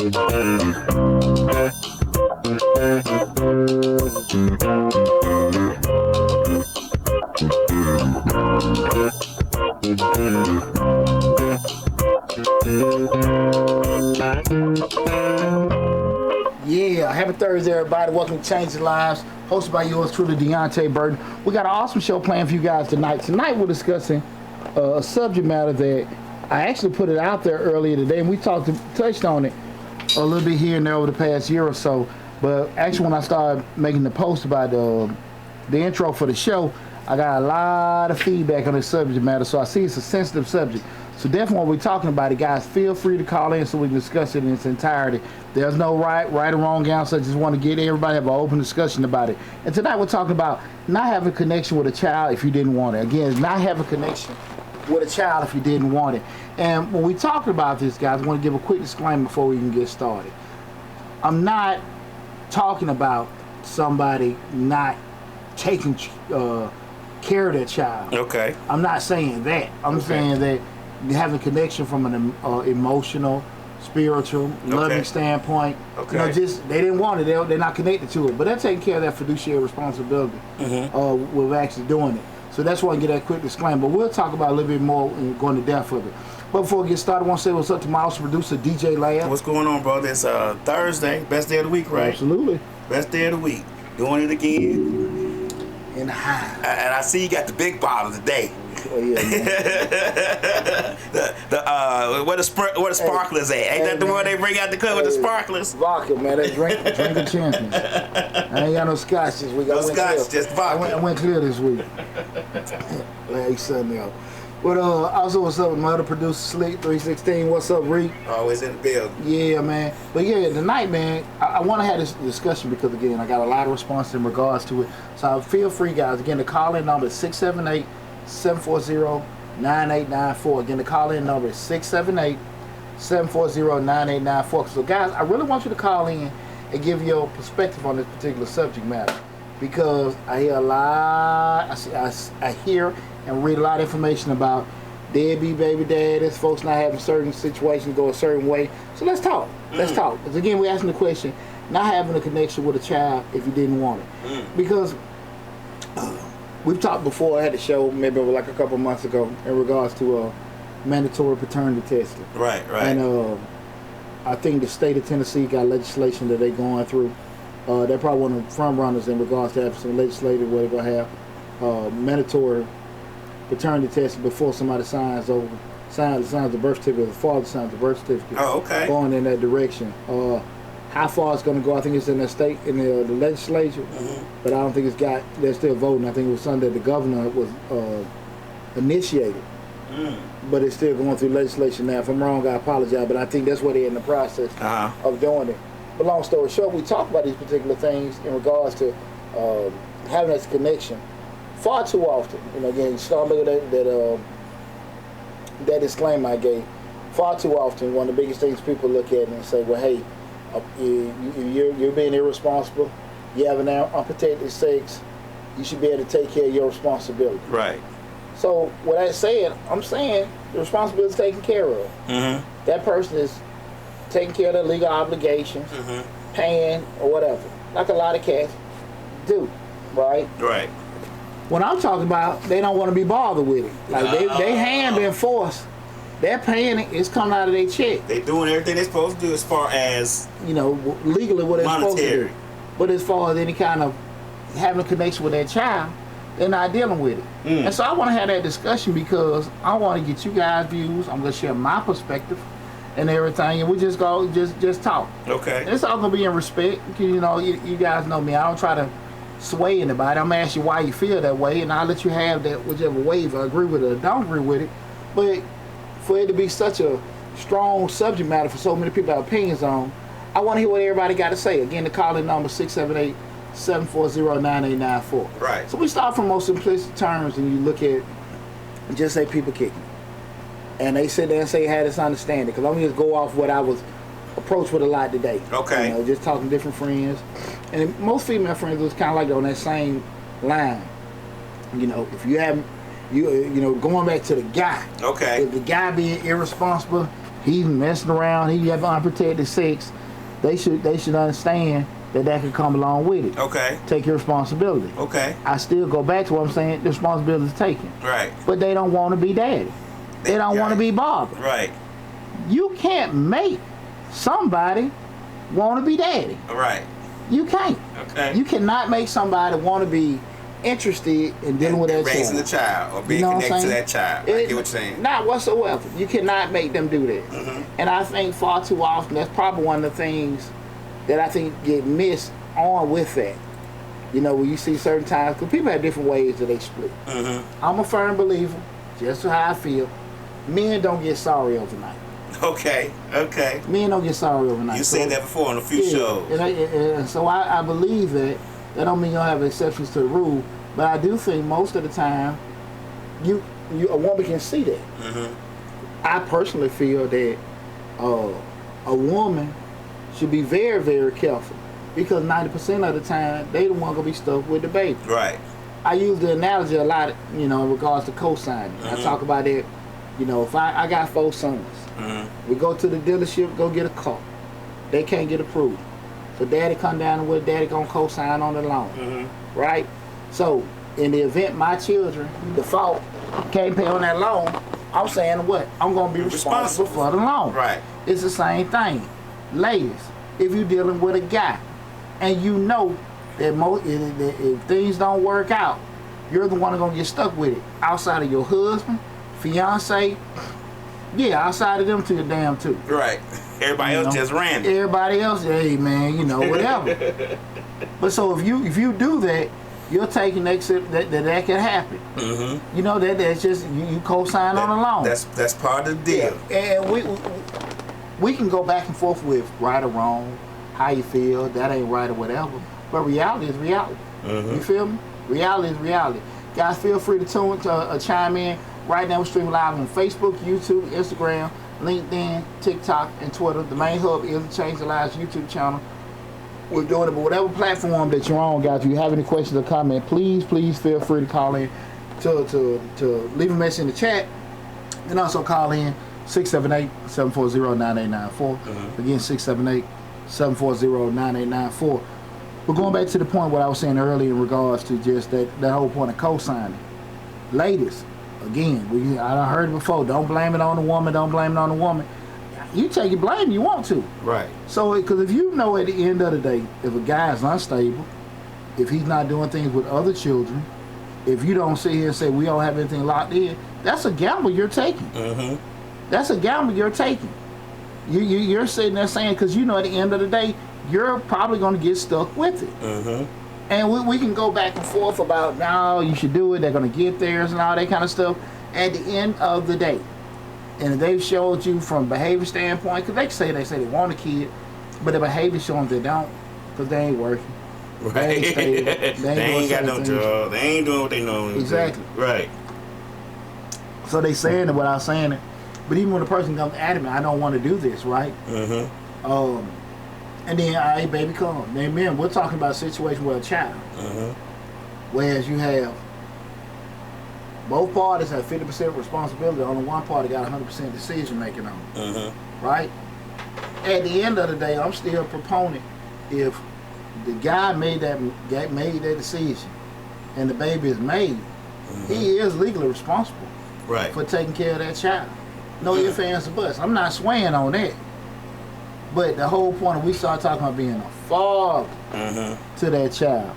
Yeah, happy Thursday, everybody. Welcome to Changing Lives, hosted by yours truly, Deonte Burton. We got an awesome show planned for you guys tonight. Tonight, we're discussing a subject matter that I actually put it out there earlier today, and we touched on it a little bit here and there over the past year or so. But actually, when I started making the post about the intro for the show, I got a lot of feedback on this subject matter, so I see it's a sensitive subject. So definitely when we're talking about it, guys, feel free to call in so we can discuss it in its entirety. There's no right or wrong answer. I just want to get everybody to have an open discussion about it. And tonight we're talking about not having a connection with a child if you didn't want it. Again, not having a connection with a child if you didn't want it. And when we talk about this, guys, I want to give a quick disclaimer before we even get started. I'm not talking about somebody not taking care of their child. Okay. I'm not saying that. I'm saying that you have a connection from an emotional, spiritual, loving standpoint. Okay. You know, just they didn't want it. They're not connected to it, but they're taking care of that fiduciary responsibility with actually doing it. So that's why I get that quick disclaimer. But we'll talk about a little bit more and go into depth of it. But before we get started, I want to say what's up to my awesome producer, DJ Lab. What's going on, brother? It's Thursday, best day of the week, right? Absolutely. Best day of the week. Doing it again. In the high. And I see you got the big bottle today. Oh, yeah, man. Where the sparklers at? Ain't that the one they bring out the club with the sparklers? Vodka, man. That's drink of champions. I ain't got no scotch this week. No scotch, just vodka. I went clear this week. Like Sunday out. But also, what's up with my other producer, Slick 316? What's up, Reek? Always in the building. Yeah, man. But yeah, tonight, man, I want to have this discussion because, again, I got a lot of response in regards to it. So feel free, guys, again, the call-in number is 678-740-9894. Again, the call-in number is 678-740-9894. So, guys, I really want you to call in and give your perspective on this particular subject matter because I hear a lot, I hear and read a lot of information about deadbeat baby daddies, folks not having certain situations go a certain way. So let's talk. Let's talk. Because again, we're asking the question, not having a connection with a child if you didn't want it. Because we've talked before, I had a show maybe like a couple months ago in regards to mandatory paternity testing. Right. And I think the state of Tennessee got legislation that they're going through. They're probably one of the front runners in regards to having some legislative where they're going to have mandatory paternity testing before somebody signs the birth certificate, the father signs the birth certificate. Oh, okay. Going in that direction. How far it's going to go, I think it's in the state, in the legislature, but I don't think they're still voting. I think it was something that the governor was initiated, but it's still going through legislation now. If I'm wrong, I apologize, but I think that's where they're in the process of doing it. But long story short, we talk about these particular things in regards to having this connection far too often. You know, again, start looking at that disclaimer I gave. Far too often, one of the biggest things people look at and say, well, hey, you're being irresponsible. You have an unprotected sex. You should be able to take care of your responsibility. Right. So, what I'm saying the responsibility is taken care of. That person is taking care of their legal obligations, paying or whatever, like a lot of cats do, right? Right. What I'm talking about, they don't want to be bothered with it. Like they hand been forced. They're paying it. It's coming out of their check. They doing everything they're supposed to do as far as legally what they're supposed to do. monetary. But as far as any kind of having a connection with their child, they're not dealing with it. And so I want to have that discussion because I want to get you guys' views. I'm going to share my perspective and everything, and we just talk. Okay. And it's all going to be in respect. You guys know me. I don't try to sway anybody. I'm gonna ask you why you feel that way, and I'll let you have that whichever way, if I agree with it or don't agree with it. But for it to be such a strong subject matter for so many people to have opinions on, I want to hear what everybody got to say. Again, the call-in number 678-740-9894. Right. So we start from most simplistic terms, and you look at just say people kicking, and they sit there and say had this understanding. Because I'm gonna just go off what I was approached with a lot today. Okay. Just talking to different friends. And most female friends was kind of like on that same line. If you have, going back to the guy. Okay. If the guy being irresponsible, he's messing around, he have unprotected sex, they should understand that could come along with it. Okay. Take your responsibility. Okay. I still go back to what I'm saying, the responsibility is taken. Right. But they don't want to be daddy. They don't want to be bothered. Right. You can't make somebody want to be daddy. Right. You can't. Okay. You cannot make somebody want to be interested in dealing with that raising child. the child or being connected to that child. I get what you're saying. Not whatsoever. You cannot make them do that. Mm-hmm. And I think far too often that's probably one of the things that I think get missed on with that. You know, when you see certain times, because people have different ways that they split. Mm-hmm. I'm a firm believer, just how I feel, men don't get sorry overnight. Okay. Okay. Men don't get sorry overnight. You said that before on a few shows. And so I believe that. That don't mean you don't have exceptions to the rule, but I do think most of the time, a woman can see that. Mm-hmm. I personally feel that a woman should be very, very careful because 90% of the time they the one gonna be stuck with the baby. Right. I use the analogy a lot, you know, in regards to co-signing. Mm-hmm. I talk about it. You know, if I got 4 sons, Mm-hmm. we go to the dealership, go get a car. They can't get approved. So daddy come down and what daddy gonna co-sign on the loan. Mm-hmm. Right? So in the event my children default, can't pay on that loan, I'm saying what? I'm gonna be responsible for the loan. Right. It's the same thing. Ladies, if you're dealing with a guy and you know that if things don't work out, you're the one that's gonna get stuck with it. Outside of your husband, fiance, outside of them to your damn too. Right. Everybody else just ran. Everybody else, hey man, you know, whatever. But so if you do that, you're taking that can happen. Mm-hmm. You know that's just you co-sign on a loan. That's part of the deal. Yeah. And we can go back and forth with right or wrong, how you feel, that ain't right or whatever. But reality is reality. Mm-hmm. You feel me? Reality is reality. Guys, feel free to chime in. Right now we're streaming live on Facebook, YouTube, Instagram, LinkedIn, TikTok, and Twitter. The main hub is the Change the Lives YouTube channel. We're doing it, but whatever platform that you're on, guys, if you have any questions or comments, please feel free to call in to leave a message in the chat. And also call in 678-740-9894. Mm-hmm. Again, 678-740-9894. But going back to the point what I was saying earlier in regards to just that whole point of co-signing. Ladies, again, I heard it before, don't blame it on the woman, don't blame it on the woman. You take your blame you want to. Right. So, because if you know at the end of the day, if a guy is unstable, if he's not doing things with other children, if you don't sit here and say we don't have anything locked in, that's a gamble you're taking. Mm-hmm. That's a gamble you're taking. You're sitting there saying, because you know at the end of the day, you're probably going to get stuck with it. Mm-hmm. And we can go back and forth about, no, you should do it, they're going to get theirs and all that kind of stuff. At the end of the day, and if they've showed you from behavior standpoint, because they say they want a kid, but the behavior showing they don't, because they ain't working. Right. They ain't stable. They ain't got no job. They ain't doing what they know. Exactly. Right. So they saying it without saying it. But even when the person comes adamant, I don't want to do this, right? Mm-hmm. And then, all right, baby, come. Then we're talking about a situation with a child. Mm-hmm. Whereas you have both parties have 50% responsibility. Only one party got 100% decision making on it. Mm-hmm. Right? At the end of the day, I'm still a proponent. If the guy made that decision and the baby is made, he is legally responsible for taking care of that child. No ifs, ands, or buts. I'm not swaying on that. But the whole point of we start talking about being a father to that child.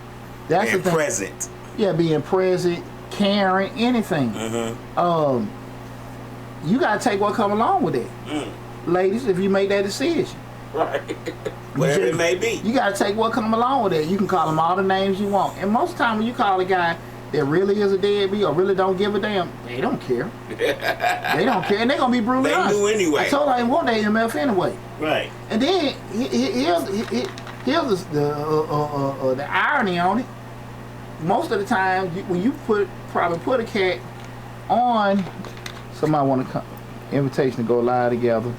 That's being the thing. Present. Yeah, being present, caring, anything. You gotta take what come along with it. Ladies, if you make that decision. Right. Whatever it may be. You gotta take what come along with it. You can call them all the names you want. And most of the time when you call a guy that really is a deadbeat or really don't give a damn, they don't care. They don't care. And they're gonna be brutally honest. They do anyway. I told her I didn't want that MF anyway. Right. And then here's the irony on it. Most of the time, when you probably put a cat on, somebody want to invitation to go live together.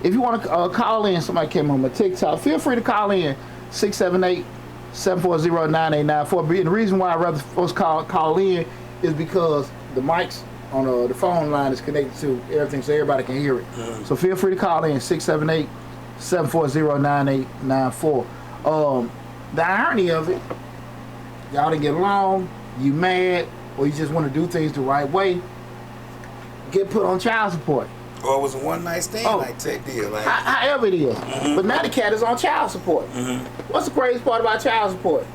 If you want to call in, somebody came on my TikTok, feel free to call in 678-740-9894. And the reason why I rather folks call in is because the mics the phone line is connected to everything, so everybody can hear it. So feel free to call in 678-740-9894. The irony of it, y'all didn't get along, you mad, or you just want to do things the right way, get put on child support. Or it was a one night stand like that deal. Like, however it is. But now the cat is on child support. What's the craziest part about child support?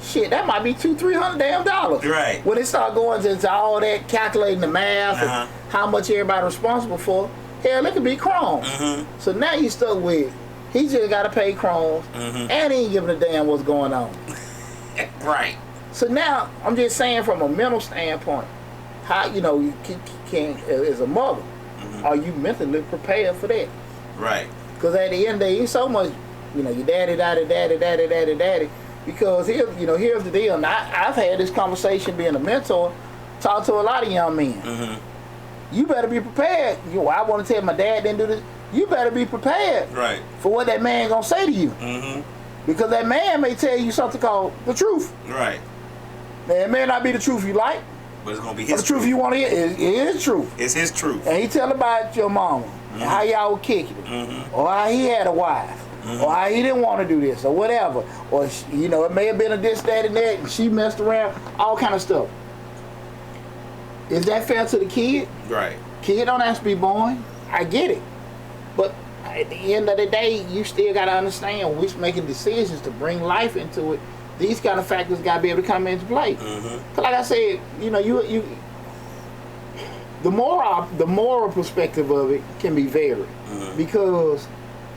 Shit, that might be $200-300 damn dollars. Right. When it start going into all that, calculating the math and how much everybody responsible for, hell, it could be crumbs. So now you stuck with, he just got to pay crumbs, and he ain't giving a damn what's going on. Right. So now, I'm just saying from a mental standpoint, how, you know, you can as a mother, are you mentally prepared for that? Right. Because at the end of the day, it's so much, you know, your daddy, because here's the deal. And I've had this conversation being a mentor, talk to a lot of young men. You better be prepared. I want to tell my dad didn't do this. You better be prepared for what that man gonna say to you. Because that man may tell you something called the truth. Right. Now, it may not be the truth you like, but it's gonna be his the truth you want to hear. It is truth. It's his truth. And he tell about your mama and how y'all were kicking it, or how he had a wife, or how he didn't want to do this, or whatever, or you know, it may have been a this, that, and that, and she messed around, all kind of stuff. Is that fair to the kid? Right. Kid don't have to be born. I get it, but at the end of the day, you still got to understand when we're making decisions to bring life into it. These kind of factors got to be able to come into play. Cause like I said, you know, the moral perspective of it can be varied. Because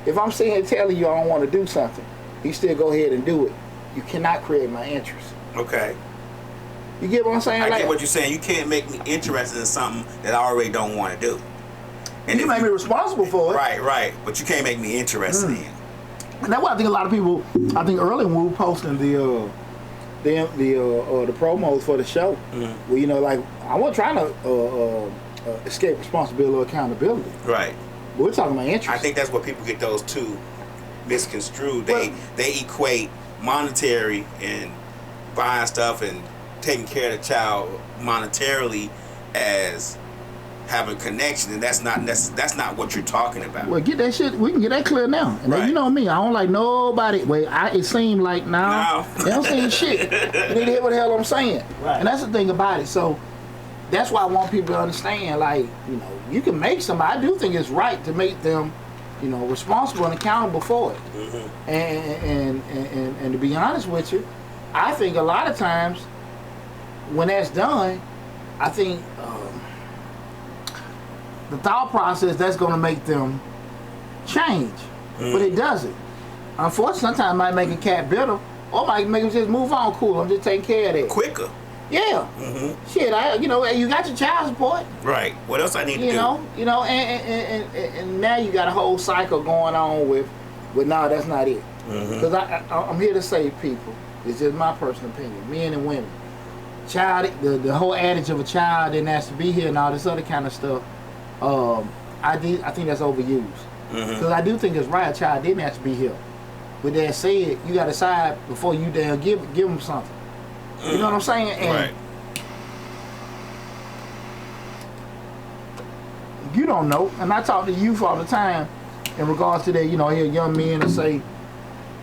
if I'm sitting here telling you I don't want to do something, you still go ahead and do it. You cannot create my interest. Okay. You get what I'm saying? I get what you're saying. You can't make me interested in something that I already don't want to do. And you make me responsible for it. Right. But you can't make me interested in it. And that's why I think a lot of people, I think early when we were posting the promos for the show, well, you know, like, I wasn't trying to escape responsibility or accountability. Right. But we're talking about interest. I think that's where people get those two misconstrued. They equate monetary and buying stuff and taking care of the child monetarily as having a connection, and that's not what you're talking about. Well, get that shit. We can get that clear now. And then, you know me, I don't like nobody. It seemed like now they don't say shit. You need to hear what the hell I'm saying. Right. And that's the thing about it. So that's why I want people to understand. Like, you know, you can make somebody. I do think it's right to make them, you know, responsible and accountable for it. And to be honest with you, I think a lot of times when that's done, I think. The thought process that's going to make them change, but it doesn't. Unfortunately, sometimes it might make a cat bitter, or might make them just move on. Cool, I'm just taking care of that. Quicker. Yeah. Shit, you got your child support. Right. What else I need to do? You know, and now you got a whole cycle going on with no, that's not it. Because I'm here to save people. It's just my personal opinion, men and women. Child, the whole adage of a child didn't ask to be here and all this other kind of stuff. I think that's overused. Because I do think it's right. A child didn't have to be here. With that said, you got to decide before you damn give them something. You know what I'm saying? And right. You don't know. And I talk to youth all the time in regards to that. You know, I hear young men that say,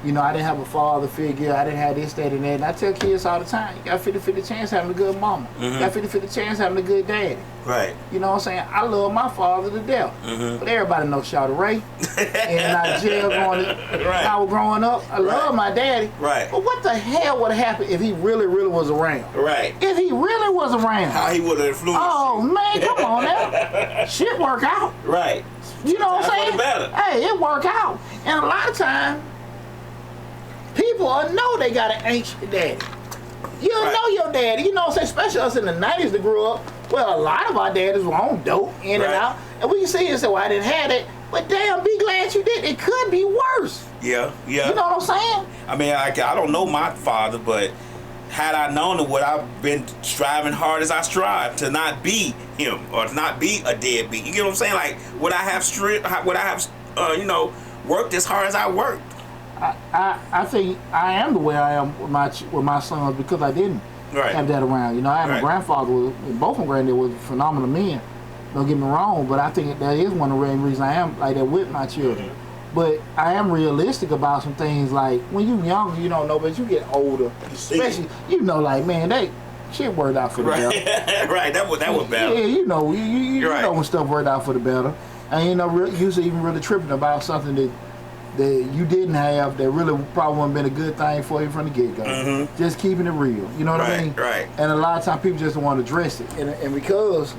you know, I didn't have a father figure, I didn't have this, that, and that. And I tell kids all the time, you got 50-50 chance having a good mama. You got 50-50 chance having a good daddy. Right. You know what I'm saying? I love my father to death. But everybody knows Shawty Ray. And I jail going I was growing up. I love my daddy. Right. But what the hell would have happened if he really, really was around? Right. If he really was around. How he would have influenced you. Man, come on now. Shit work out. Right. You know what I'm saying? Better. Hey, it work out. And a lot of times, people know they got an ancient daddy. You know your daddy. You know what I'm saying? Especially us in the 90s that grew up. Well, a lot of our daddies were on dope, in and out. And we can see and say, well, I didn't have it. But damn, be glad you did. It could be worse. Yeah. You know what I'm saying? I mean, I don't know my father, but had I known it, would I've been striving hard as I strive to not be him or to not be a deadbeat? You get what I'm saying? Like, would I have worked as hard as I worked? I think I am the way I am with my sons because I didn't. Right. have that around. You know, I had my Right. grandfather both my granddad was phenomenal men. Don't get me wrong, but I think that is one of the main reasons I am like that with my children. But I am realistic about some things. Like when you younger, you don't know, but you get older, especially you know, like man, they shit worked out for the better. Right, that was better. Yeah, you know, you right. know when stuff worked out for the better, and you know, usually even really tripping about something that you didn't have that really probably wouldn't been a good thing for you from the get go. Just keeping it real, you know what I mean? Right. And a lot of times people just don't want to address it, and because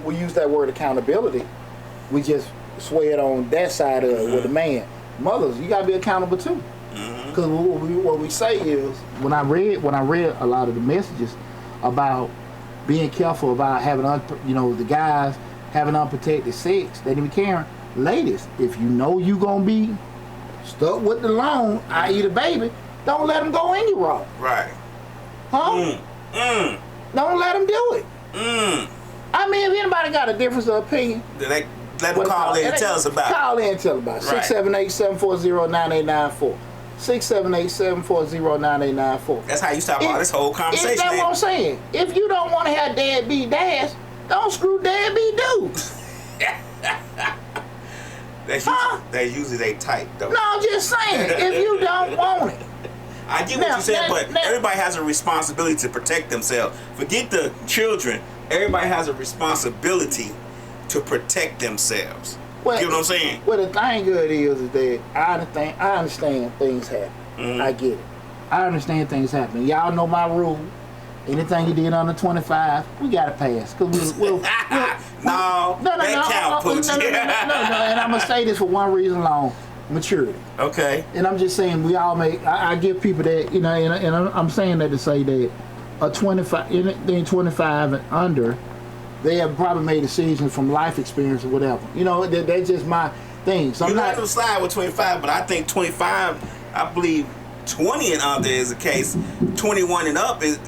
we use that word accountability, we just sway it on that side of it with the man. Mothers, you gotta be accountable too. Because what we say is, when I read a lot of the messages about being careful about having the guys having unprotected sex, they didn't be caring. Ladies, if you know you gonna be stuck with the loan, i.e. the baby, don't let them go any route. Right. Huh? Don't let them do it. I mean, if anybody got a difference of opinion, Let them call in and tell us about it. Call in and tell us about it. Right. 678-740-9894. 678-740-9894. That's how you stop all this whole conversation. That's what I'm saying. If you don't want to have deadbeat dads, don't screw deadbeat dudes. That's usually they type though. No, I'm just saying. If you don't want it. I get what you're saying, but everybody has a responsibility to protect themselves. Forget the children. Everybody has a responsibility to protect themselves. Well, you know what I'm saying? Well, the thing good is that I understand things happen. I get it. I understand things happen. Y'all know my rule. Anything you did under 25, we gotta pass. Cause we'll no, that count, Pooch. No, and I'm gonna say this for one reason alone: maturity. Okay. And I'm just saying we all make. I give people that, you know, and I'm saying that to say that a 25, anything 25 and under, they have probably made decisions from life experience or whatever. You know, that's just my thing. So you I'm not let them slide with 25, but I think 25, I believe 20 and under is the case. 21 and up is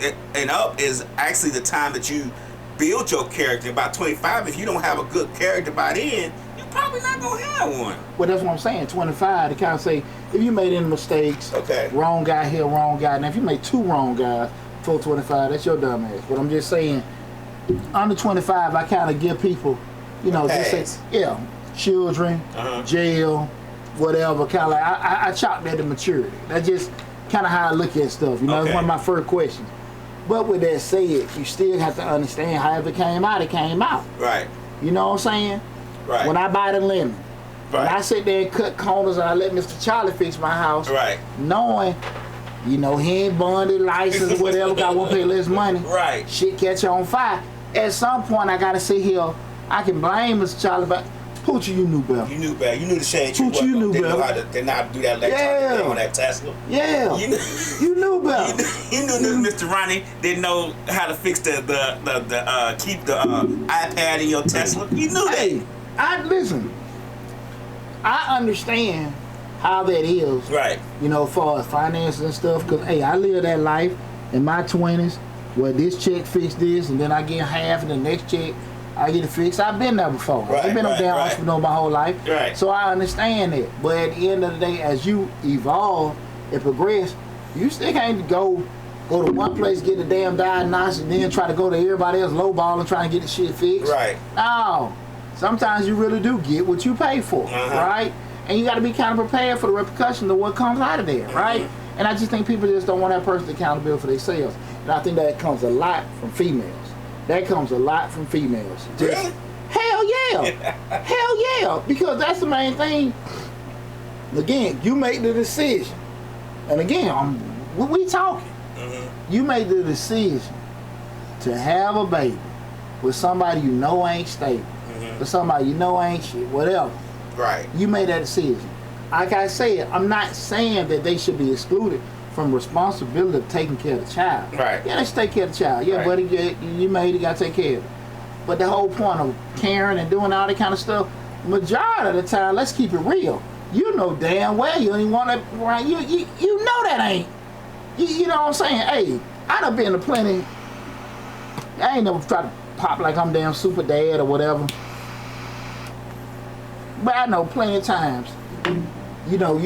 actually the time that you build your character. About 25, if you don't have a good character by then, you're probably not gonna have one. Well, that's what I'm saying. 25 to kind of say if you made any mistakes, okay, wrong guy here, wrong guy. Now, if you made two wrong guys before 25, that's your dumb ass. But I'm just saying, under 25, I kind of give people, you know, just say, yeah, children, jail, whatever. Kind of like I chalk that to maturity. That's just kind of how I look at stuff. You know, it's one of my first questions. But with that said, you still have to understand however it came out, it came out. Right. You know what I'm saying? Right. When I buy the lemon, when I sit there and cut corners and I let Mr. Charlie fix my house, knowing, you know, he ain't bonded, license, or whatever, I won't pay less money. Right. Shit catch on fire. At some point, I gotta sit here. I can blame Mr. Charlie, but Poochie, you knew better. You knew better. You knew the shade. Poochie, you knew better. They know how to do that electronic thing on that Tesla. Yeah. You knew better. You knew Mr. Ronnie didn't know how to fix keep the iPad in your Tesla. You knew that. Listen. I understand how that is. Right. You know, as far as finances and stuff, because I live that life in my 20s where this check fixed this and then I get half and the next check I get it fixed. I've been there before. I've been a damn entrepreneur my whole life. Right. So I understand it. But at the end of the day, as you evolve and progress, you still can't go to one place, get the damn diagnosis, and then try to go to everybody else lowball and try and get the shit fixed. Right. No. Sometimes you really do get what you pay for, right? And you got to be kind of prepared for the repercussions of what comes out of there, right? And I just think people just don't want that person accountable for themselves. And I think that comes a lot from females. That comes a lot from females. Really? Hell yeah. Hell yeah. Because that's the main thing. Again, you make the decision. And again, we talking. You make the decision to have a baby with somebody you know ain't stable, with somebody you know ain't shit, whatever. Right. You made that decision. Like I said, I'm not saying that they should be excluded from responsibility of taking care of the child. Right. Yeah, they should take care of the child. Yeah, buddy, you made it, got to take care of it. But the whole point of caring and doing all that kind of stuff, majority of the time, let's keep it real. You know damn well you ain't want that right. You know that ain't. You know what I'm saying? Hey, I done been to plenty. I ain't never tried to pop like I'm damn super dad or whatever. But I know plenty of times you know,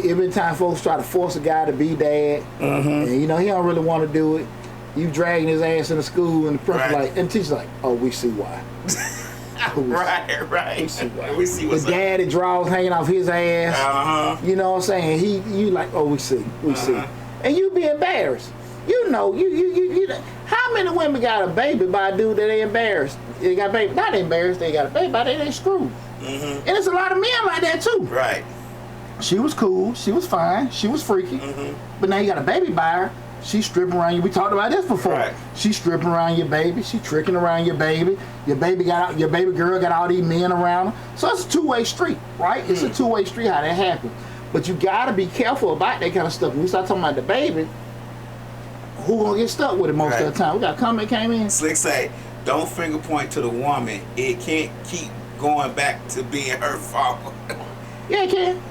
every time folks try to force a guy to be dad, and you know he don't really want to do it. You dragging his ass into school, and the principal like, and the teacher's like, "Oh, we see why." Right. We see why. We see what's the daddy draws hanging off his ass. You know what I'm saying? You like, oh, we see, and you be embarrassed. You know, you. How many women got a baby by a dude that they embarrassed? They got a baby, not embarrassed. They got a baby by they screwed. And there's a lot of men like that too. Right. She was cool. She was fine. She was freaky. But now you got a baby by her. She's stripping around you. We talked about this before. Right. She's stripping around your baby. She's tricking around your baby. Your baby girl got all these men around her. So it's a two-way street, right? It's a two-way street how that happens. But you gotta be careful about that kind of stuff. When we start talking about the baby, who gonna get stuck with it most of the time? We got a comment came in. Slick say, don't finger point to the woman. It can't keep going back to being her fault. Yeah, it can.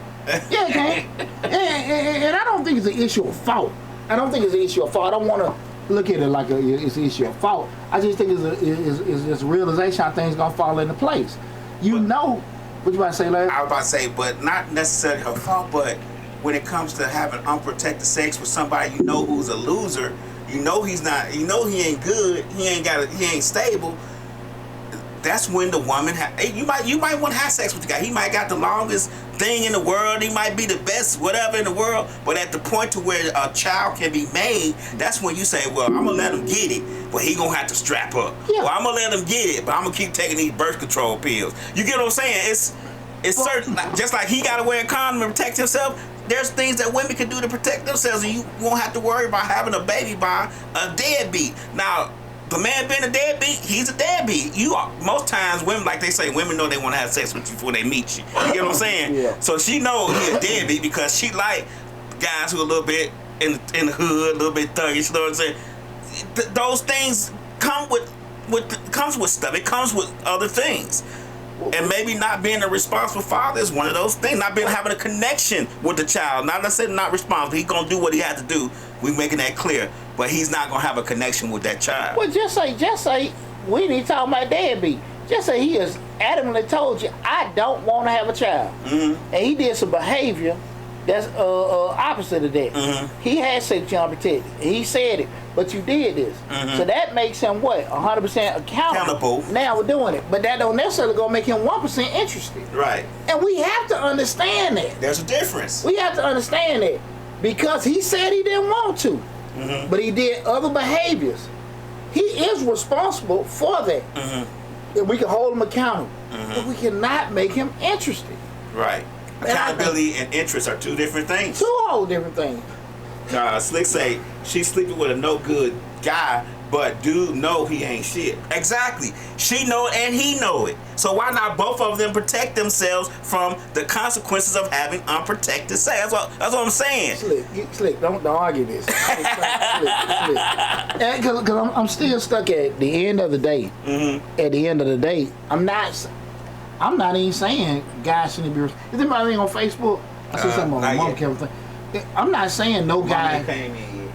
Yeah, it can. And I don't think it's an issue of fault. I don't think it's an issue of fault. I don't want to look at it like it's an issue of fault. I just think it's a realization how things gonna fall into place. You know, what you about to say, Larry? I was about to say, but not necessarily her fault, but when it comes to having unprotected sex with somebody you know who's a loser, you know he's not, you know he ain't good, he ain't stable. That's when the woman you might want to have sex with the guy. He might got the longest thing in the world. He might be the best whatever in the world. But at the point to where a child can be made, that's when you say, well, I'm gonna let him get it, but he gonna have to strap up. Yeah. Well, I'm gonna let him get it, but I'm gonna keep taking these birth control pills. You get what I'm saying? It's certain, just like he gotta wear a condom to protect himself. There's things that women can do to protect themselves, and you won't have to worry about having a baby by a deadbeat. Now, the man being a deadbeat, he's a deadbeat. Most times women, like they say, women know they want to have sex with you before they meet you. You get what I'm saying? Yeah. So she knows he's a deadbeat because she like guys who are a little bit in the hood, a little bit thuggish. You know what I'm saying? Those things come comes with stuff. It comes with other things. And maybe not being a responsible father is one of those things. Not having a connection with the child. Not necessarily not responsible. He's gonna do what he has to do. We're making that clear. But he's not gonna have a connection with that child. Well, just say we need to talk about deadbeat. Just say he has adamantly told you, I don't want to have a child, and he did some behavior that's opposite of that. He had sexually unprotected. He said it, but you did this. So that makes him what? 100% accountable. Now we're doing it, but that don't necessarily gonna make him 1% interested. Right. And we have to understand that. There's a difference. We have to understand that because he said he didn't want to, but he did other behaviors. He is responsible for that. And we can hold him accountable, but we cannot make him interested. Right. Accountability and interest are two different things. Two whole different things. Slick say she's sleeping with a no good guy, but dude know he ain't shit. Exactly. She know it and he know it. So why not both of them protect themselves from the consequences of having unprotected sex? That's what I'm saying. Slick, don't argue this. Because I'm still stuck at the end of the day. At the end of the day, I'm not even saying guys shouldn't be. Is anybody on Facebook? I see something on my mom camera. I'm not saying no guy.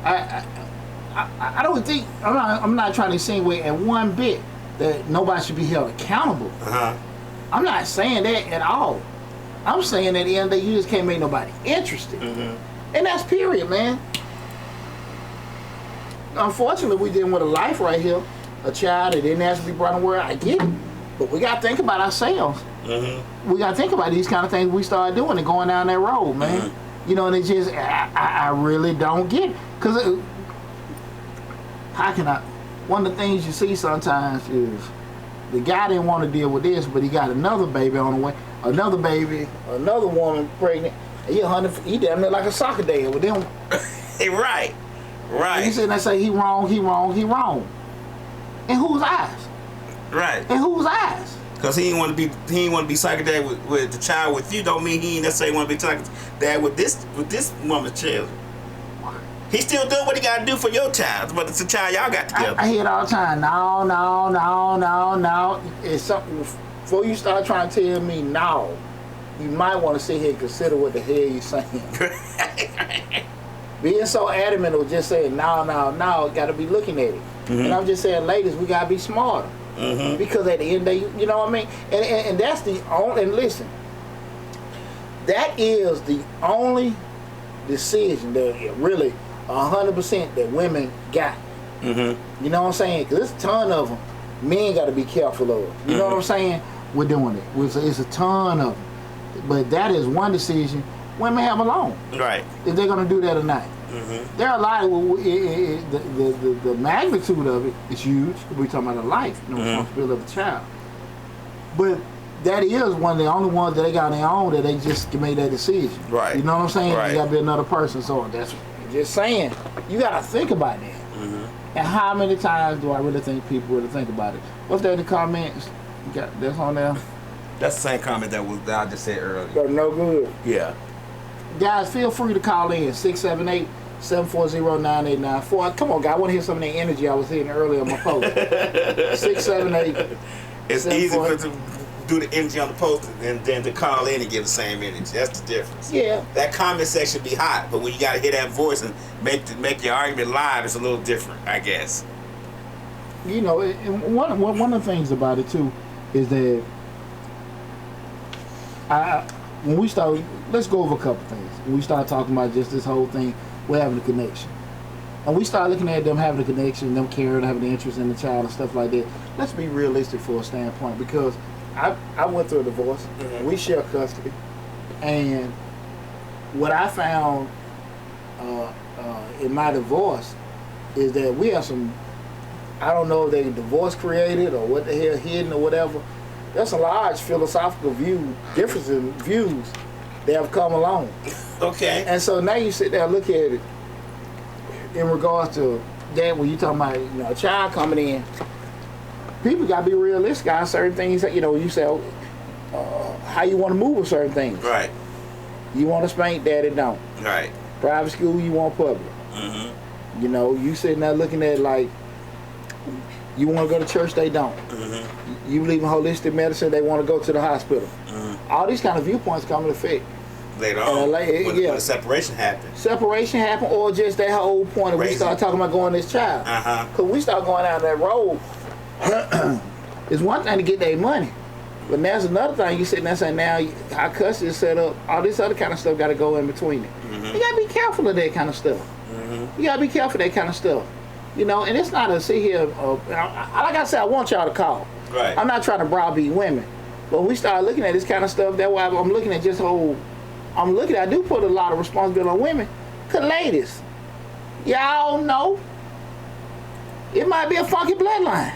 I don't think I'm not trying to insinuate at one bit that nobody should be held accountable. I'm not saying that at all. I'm saying at the end of the day, you just can't make nobody interested, and that's period, man. Unfortunately, we dealing with a life right here, a child that didn't ask to be brought in the world. I get it. But we gotta think about ourselves. We gotta think about these kind of things we start doing and going down that road, man. You know, and it's just I really don't get it. Cause how can I? One of the things you see sometimes is the guy didn't want to deal with this, but he got another baby on the way, another woman pregnant. And he damn near like a soccer dad with them. Right. And he said, they say he wrong. In whose eyes? Right. In whose eyes? Because he ain't want to be psychedelic with the child with you. Don't mean he ain't necessarily want to be psychedelic with this woman's child. He's still doing what he got to do for your child, but it's a child y'all got together. I hear it all the time. No. It's something. Before you start trying to tell me no, you might want to sit here and consider what the hell you're saying. Being so adamant or just saying no, got to be looking at it. And I'm just saying, ladies, we got to be smarter. Because at the end of the day, you know what I mean? And that's the only, and listen, that is the only decision that really 100% that women got. Mm-hmm. You know what I'm saying? Because there's a ton of them. Men got to be careful of. You know what I'm saying? We're doing it. It's a ton of them. But that is one decision women have alone. Right. If they're going to do that or not. There are a lot of the magnitude of it is huge. We're talking about a life, the responsibility of a child. But that is one of the only ones that they got on their own that they just made that decision. Right. You know what I'm saying? Right. You got to be another person. So that's just saying. You got to think about that. And how many times do I really think people really think about it? What's that in the comments? You got that's on there. That's the same comment that I just said earlier. But no good. Yeah. Guys, feel free to call in 678-740-9894. Come on, guys. I want to hear some of the energy I was hearing earlier on my post. 678. It's easy to do the energy on the post and then to call in and give the same energy. That's the difference. Yeah. That comment section be hot, but when you got to hear that voice and make your argument live, it's a little different, I guess. You know, and one of the things about it too is that when we start, let's go over a couple things. When we start talking about just this whole thing, we're having a connection. And we start looking at them having a connection, them caring, having an interest in the child and stuff like that. Let's be realistic for a standpoint, because I went through a divorce. We share custody. And what I found in my divorce is that we have some, I don't know if they divorce created or what the hell hidden or whatever. There's a large philosophical difference in views that have come along. Okay. And so now you sit there and look at it in regards to that when you're talking about a child coming in. People got to be realistic on certain things. You say how you want to move with certain things. Right. You want to spank, daddy don't. Right. Private school, you want public. You sitting there looking at like, you want to go to church, they don't. You believe in holistic medicine, they want to go to the hospital. All these kind of viewpoints come into effect. Later on, when the separation happens. Separation happened, or just that whole point of we start talking about going this child. Because we start going down that road, it's one thing to get their money. But there's another thing, you sitting there saying, now our custody is set up, all this other kind of stuff got to go in between it. You got to be careful of that kind of stuff. You got to be careful of that kind of stuff. And it's not a sit here, like I said, I want y'all to call. Right. I'm not trying to browbeat women. But when we start looking at this kind of stuff, that's why I'm looking at just I do put a lot of responsibility on women. Because ladies, y'all know, it might be a funky bloodline.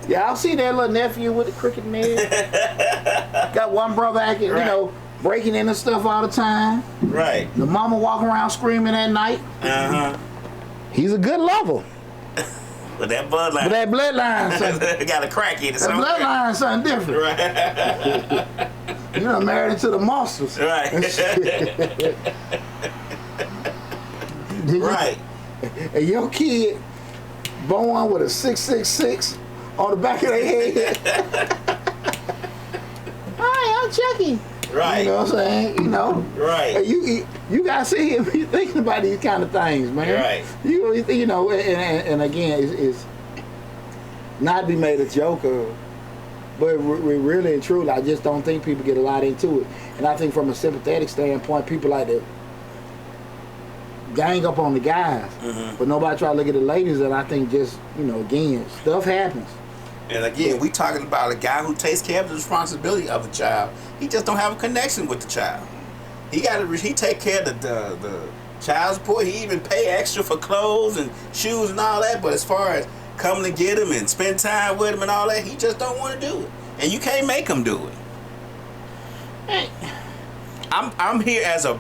Y'all see that little nephew with the crooked nail? Got one brother acting, breaking into stuff all the time. Right. The mama walking around screaming at night. He's a good lover. But that bloodline. But that bloodline, something. Got a crack in it. That bloodline, something different. Right. You done married into the monsters. Right. Right. And your kid born with a 666 on the back of their head. Hi, I'm Chucky. Right. You know what I'm saying? Right. And you gotta sit here and be thinking about these kind of things, man. Right. And again, it's not to be made a joke of, but we really and truly, I just don't think people get a lot into it. And I think from a sympathetic standpoint, people like to gang up on the guys, but nobody try to look at the ladies. And I think just again, stuff happens. And again, we talking about a guy who takes care of the responsibility of the child. He just don't have a connection with the child. He take care of the child's support. He even pay extra for clothes and shoes and all that. But as far as coming to get him and spend time with him and all that, he just don't want to do it. And you can't make him do it. Hey. I'm here as a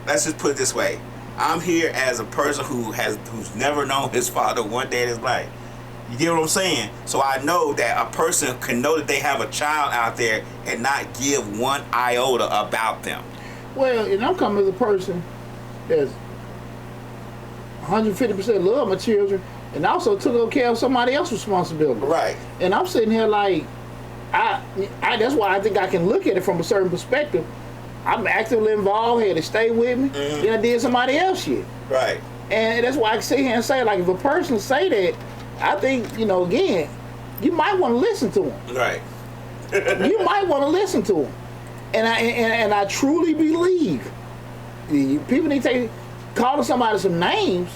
let's just put it this way. I'm here as a person who's never known his father one day in his life. You get what I'm saying? So I know that a person can know that they have a child out there and not give one iota about them. Well, and I'm coming as a person that's 150% love my children and also took care of somebody else's responsibility. Right. And I'm sitting here like, I that's why I think I can look at it from a certain perspective. I'm actively involved here to stay with me. Then I did somebody else shit. Right. And that's why I can sit here and say, like, if a person say that, I think, again, you might want to listen to them. Right. you might want to listen to them. And I truly believe people need to calling somebody some names.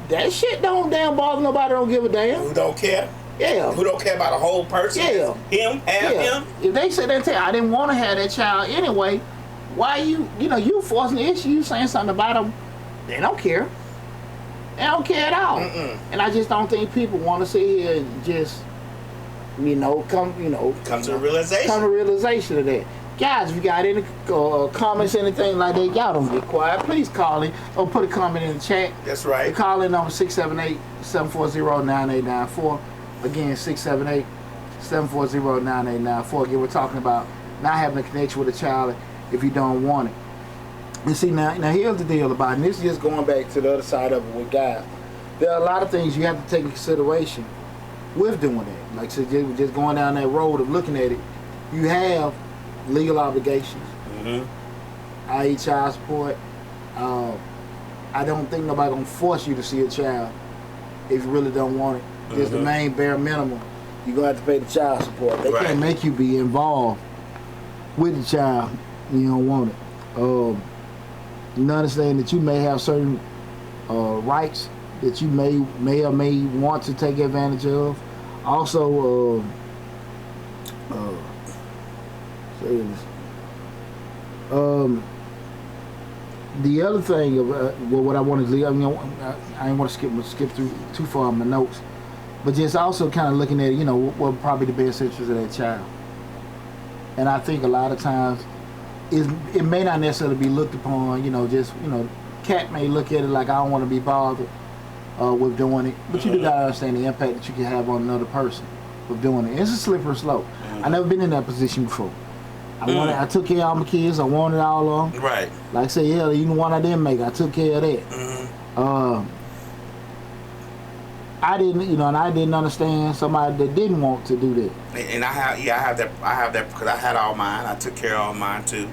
That shit don't damn bother nobody. Don't give a damn. Who don't care? Yeah. Who don't care about a whole person? Yeah. Him, him. If they sit there and tell you, I didn't want to have that child anyway, why you forcing the issue, you saying something about them, they don't care. They don't care at all. And I just don't think people want to sit here and just, come to the realization. Come to realization of that. Guys, if you got any comments, anything like that, y'all don't get quiet. Please call in or put a comment in the chat. That's right. The call in number 678-740-9894. Again, 678-740-9894. Again, we're talking about not having a connection with a child if you don't want it. And see, now here's the deal about it. And this is just going back to the other side of it with guys. There are a lot of things you have to take into consideration with doing that. Like, so just going down that road of looking at it, you have legal obligations, i.e. child support. I don't think nobody gonna force you to see a child if you really don't want it. Just the main bare minimum. You're gonna have to pay the child support. They can't make you be involved with the child. You don't want it. You understand that you may have certain rights that you may or may want to take advantage of. Also, the other thing of what I wanted to leave, I didn't want to skip through too far on my notes, but just also kind of looking at what probably the best interest of that child. And I think a lot of times it may not necessarily be looked upon, Cat may look at it like I don't want to be bothered with doing it, but you do gotta understand the impact that you can have on another person with doing it. It's a slippery slope. I've never been in that position before. I took care of all my kids. I wanted all of them. Right. Like I said, yeah, even one I didn't make, I took care of that. I didn't understand somebody that didn't want to do that. And I have that because I had all mine. I took care of all mine too.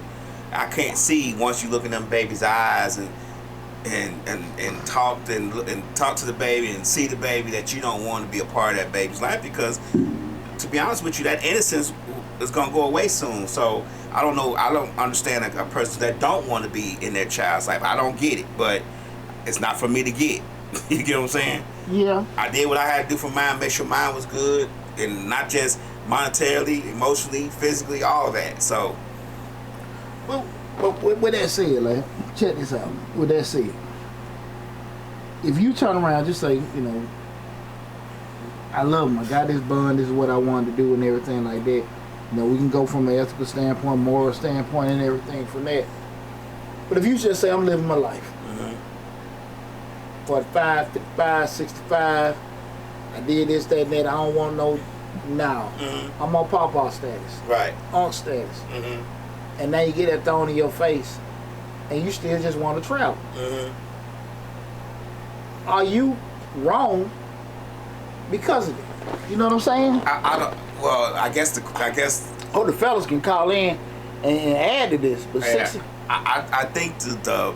I can't see once you look in them baby's eyes and talk to the baby and see the baby that you don't want to be a part of that baby's life, because to be honest with you, that innocence is gonna go away soon. So I don't understand a person that don't want to be in their child's life. I don't get it, but it's not for me to get. You get what I'm saying? Yeah. I did what I had to do for mine, make sure mine was good, and not just monetarily, emotionally, physically, all of that. So well, with that said, like, check this out. With that said, if you turn around, just say, I love him, I got this bond, this is what I wanted to do and everything like that. We can go from an ethical standpoint, moral standpoint, and everything from that. But if you just say, I'm living my life, 45, 55, 65, I did this, that, and that, I don't want no now. I'm on pawpaw status. Right. Unc status. And now you get that thrown in your face, and you still just want to travel. Are you wrong because of it? You know what I'm saying? I don't. Well, I guess. Oh, the fellas can call in and add to this, but Yeah. I think the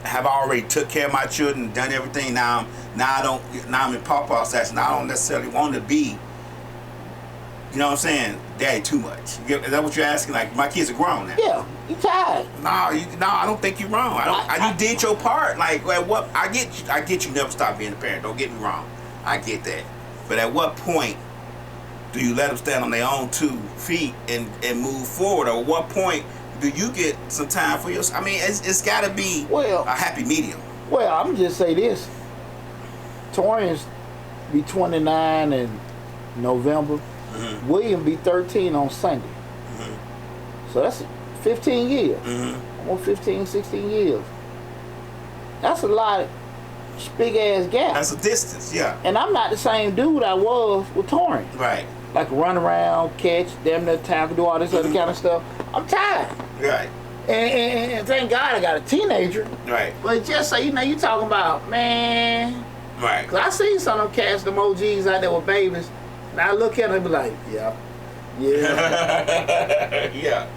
have already took care of my children, done everything. Now I'm in pawpaw status, and I don't necessarily want to be. You know what I'm saying? Daddy too much. Is that what you're asking? Like, my kids are grown now. Yeah, you tired. No, I don't think you're wrong. You did your part. Like, at what? I get you never stop being a parent. Don't get me wrong. I get that. But at what point do you let them stand on their own 2 feet and move forward? Or at what point do you get some time for yourself? I mean, it's got to be a happy medium. Well, I'm going to just say this. Torian's be 29 in November. William be 13 on Sunday. So that's 15 years. Almost 15, 16 years. That's a lot of big ass gap. That's a distance, yeah. And I'm not the same dude I was with Torian. Right. Like run around, catch, damn near tackle, do all this other kind of stuff. I'm tired. Right. And thank God I got a teenager. Right. But just so you know, you talking about, man. Right. Cause I see some of them cats, them OGs out there with babies. And I look at them and be like, yeah. Yeah.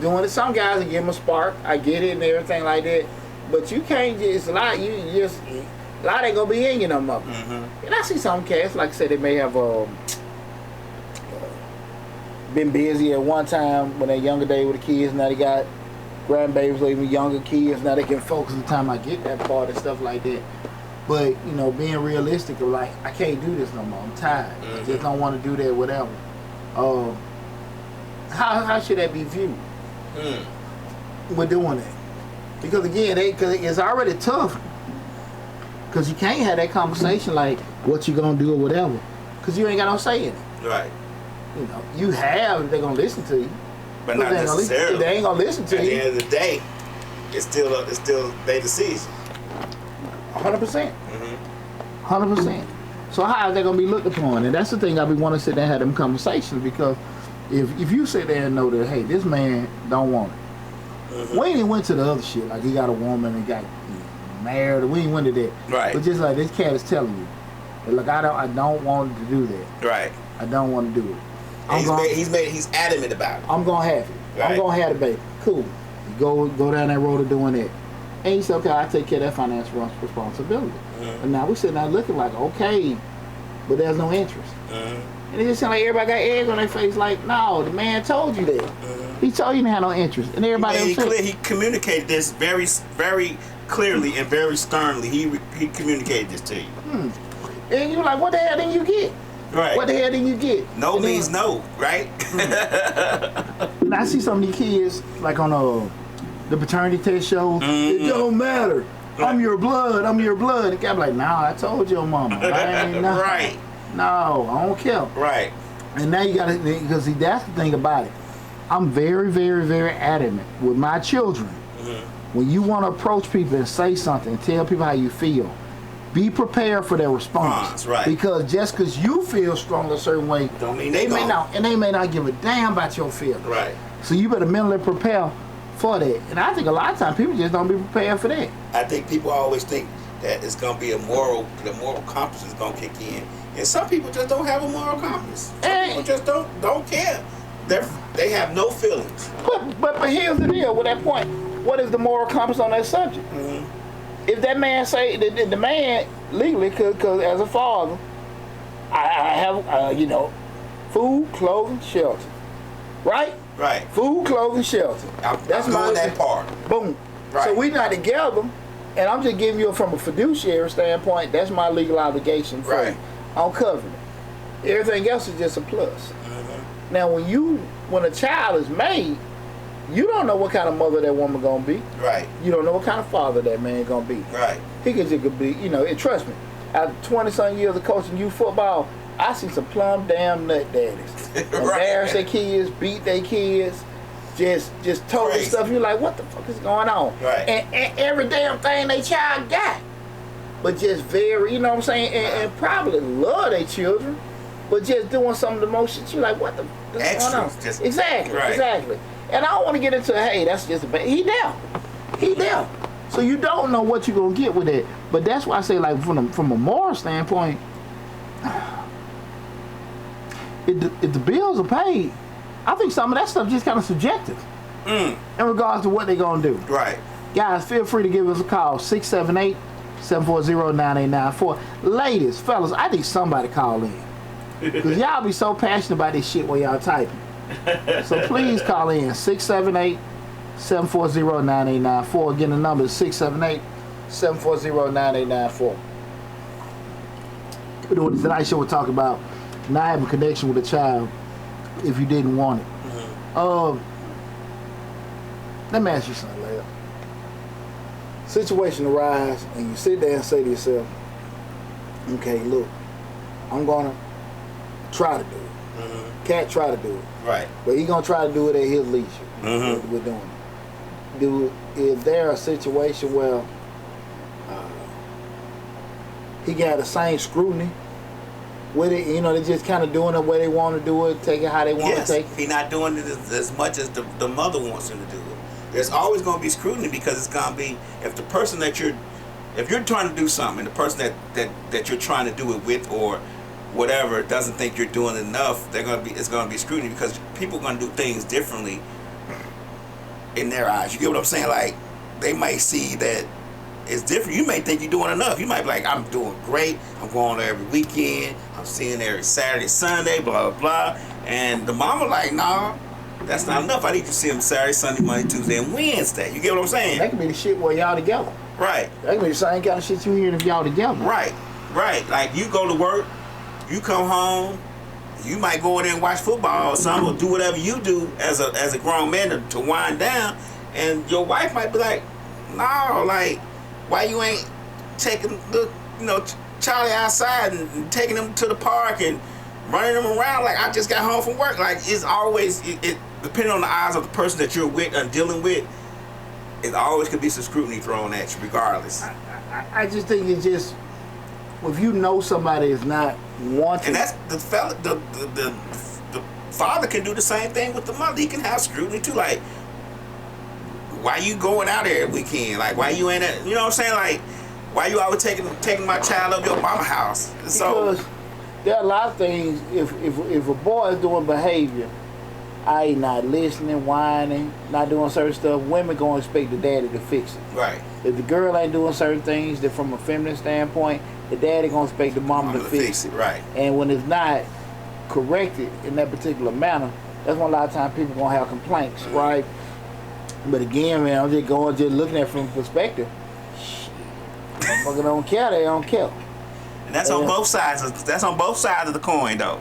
Doing it. Some guys will give them a spark. I get it and everything like that. But you can't just, a lot ain't gonna be in you no more. And I see some cats, like I said, they may have been busy at one time when they younger day with the kids. Now they got grandbabies or even younger kids. Now they can focus the time. I get that part and stuff like that. But, you know, being realistic of like, I can't do this no more. I'm tired. I just don't want to do that, whatever. How should that be viewed? We're doing that. Because again, cause it's already tough. Because you can't have that conversation like, what you gonna do or whatever. Because you ain't got no say in it. Right. You know, you have, they're gonna listen to you. But not necessarily. They ain't gonna listen to you. At the end of the day, it's still their decision. 100%. 100%. So how is that gonna be looked upon? And that's the thing I be wanting to sit there and have them conversations, because if you sit there and know that, hey, this man don't want it. We ain't even went to the other shit, like he got a woman and got married, we ain't went to that. Right. But just like this cat is telling you, that, look, I don't want to do that. Right. I don't want to do it. He's adamant about it. I'm gonna have it. Right. I'm gonna have the baby. Cool. You go down that road of doing that. And he said, okay, I take care of that financial responsibility. And now we sitting there looking like, okay, but there's no interest. And it just sound like everybody got eggs on their face. Like, no, the man told you that. He told you to have no interest, and everybody he communicated this very, very clearly and very sternly. He communicated this to you. And you're like, what the hell did you get? Right. What the hell did you get? No means no, right? And I see some of these kids like on the paternity test shows. It don't matter. I'm your blood. I'm your blood. The guy be like, nah, I told your mama. I ain't nothing. Right. No, I don't care. Right. And now you gotta, because see, that's the thing about it. I'm very, very, very adamant with my children. When you want to approach people and say something, tell people how you feel, be prepared for their response. Right. Because just because you feel strong a certain way, don't mean they may not, and they may not give a damn about your feelings. Right. So you better mentally prepare for that. And I think a lot of times people just don't be prepared for that. I think people always think that it's gonna be the moral compass is gonna kick in, and some people just don't have a moral compass. Some people just don't care. They have no feelings. But here's the deal with that point. What is the moral compass on that subject? If that man say the man legally, because as a father, I have food, clothing, shelter, right? Right. Food, clothing, shelter. That's doing that part. Boom. Right. So we not together, and I'm just giving you from a fiduciary standpoint. That's my legal obligation. Right. I'm covering it. Everything else is just a plus. Now, when a child is made, you don't know what kind of mother that woman gonna be. Right. You don't know what kind of father that man gonna be. Right. He could be, and trust me, after 20-some years of coaching youth football, I see some plumb damn nut daddies. Embarrass their kids, beat their kids, just total stuff. You're like, what the fuck is going on? Right. And every damn thing they child got. But just very, you know what I'm saying? And probably love their children, but just doing some of the most shit. You're like, what the fuck is going on? Exactly. And I don't want to get into, hey, that's just he there. So you don't know what you're gonna get with it. But that's why I say, like, from a moral standpoint, if the bills are paid, I think some of that stuff just kind of subjective in regards to what they're gonna do. Right. Guys, feel free to give us a call, 678-740-9894. Ladies, fellas, I need somebody to call in. Because y'all be so passionate about this shit while y'all typing. So please call in, 678-740-9894. Again, the number is 678-740-9894. We're doing tonight's show. We're talking about not having a connection with a child if you didn't want it. Let me ask you something, Leah. Situation arises, and you sit there and say to yourself, okay, look, I'm gonna try to do it. Can't try to do it. Right. But he's gonna try to do it at his leisure. We're doing it. Is there a situation where he got the same scrutiny with it? They're just kind of doing it the way they want to do it, take it how they want to take it. He's not doing it as much as the mother wants him to do it. There's always going to be scrutiny, because it's going to be, if the person if you're trying to do something, and the person that you're trying to do it with or whatever doesn't think you're doing enough, it's going to be scrutiny, because people are going to do things differently in their eyes. You get what I'm saying? Like, they might see that it's different. You may think you're doing enough. You might be like, I'm doing great. I'm going there every weekend. I'm seeing there every Saturday, Sunday, blah, blah, blah. And the mama like, nah, that's not enough. I need you to see him Saturday, Sunday, Monday, Tuesday, and Wednesday. You get what I'm saying? That could be the shit where y'all together. Right. That could be the same kind of shit you hearing if y'all together. Right. Like you go to work, you come home, you might go in there and watch football or something, or do whatever you do as a grown man to wind down, and your wife might be like, no, like, why you ain't taking the Charlie outside and taking him to the park and running him around like I just got home from work? Like, it's always it depending on the eyes of the person that you're with and dealing with, it always could be some scrutiny thrown at you regardless. I just think it's just, if you know somebody is not wanting, and that's the fella, the father can do the same thing with the mother. He can have scrutiny too, like, why you going out there every weekend? Like, why you ain't at, you know what I'm saying? Like, why you always taking my child up your mama house? So because there are a lot of things. If a boy is doing behavior, i.e. not listening, whining, not doing certain stuff, women gonna expect the daddy to fix it. right. If the girl ain't doing certain things, that from a feminine standpoint, the daddy gonna expect the mama to fix it. Right. And when it's not corrected in that particular manner, that's when a lot of times people gonna have complaints, Mm-hmm. right? But again, man, I'm just looking at it from perspective. Motherfucker don't care, they don't care. And that's on both sides. That's on both sides of the coin, though.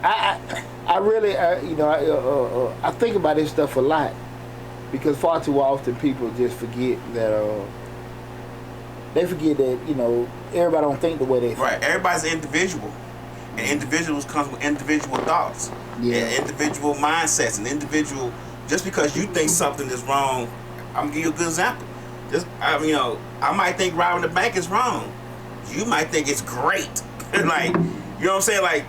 I really, I think about this stuff a lot, because far too often people just forget that they forget that everybody don't think the way they think. Right. Everybody's an individual, and individuals comes with individual thoughts, and individual mindsets, and individual. Just because you think something is wrong, I'm gonna give you a good example. I might think robbing the bank is wrong. You might think it's great. Like, you know what I'm saying? Like,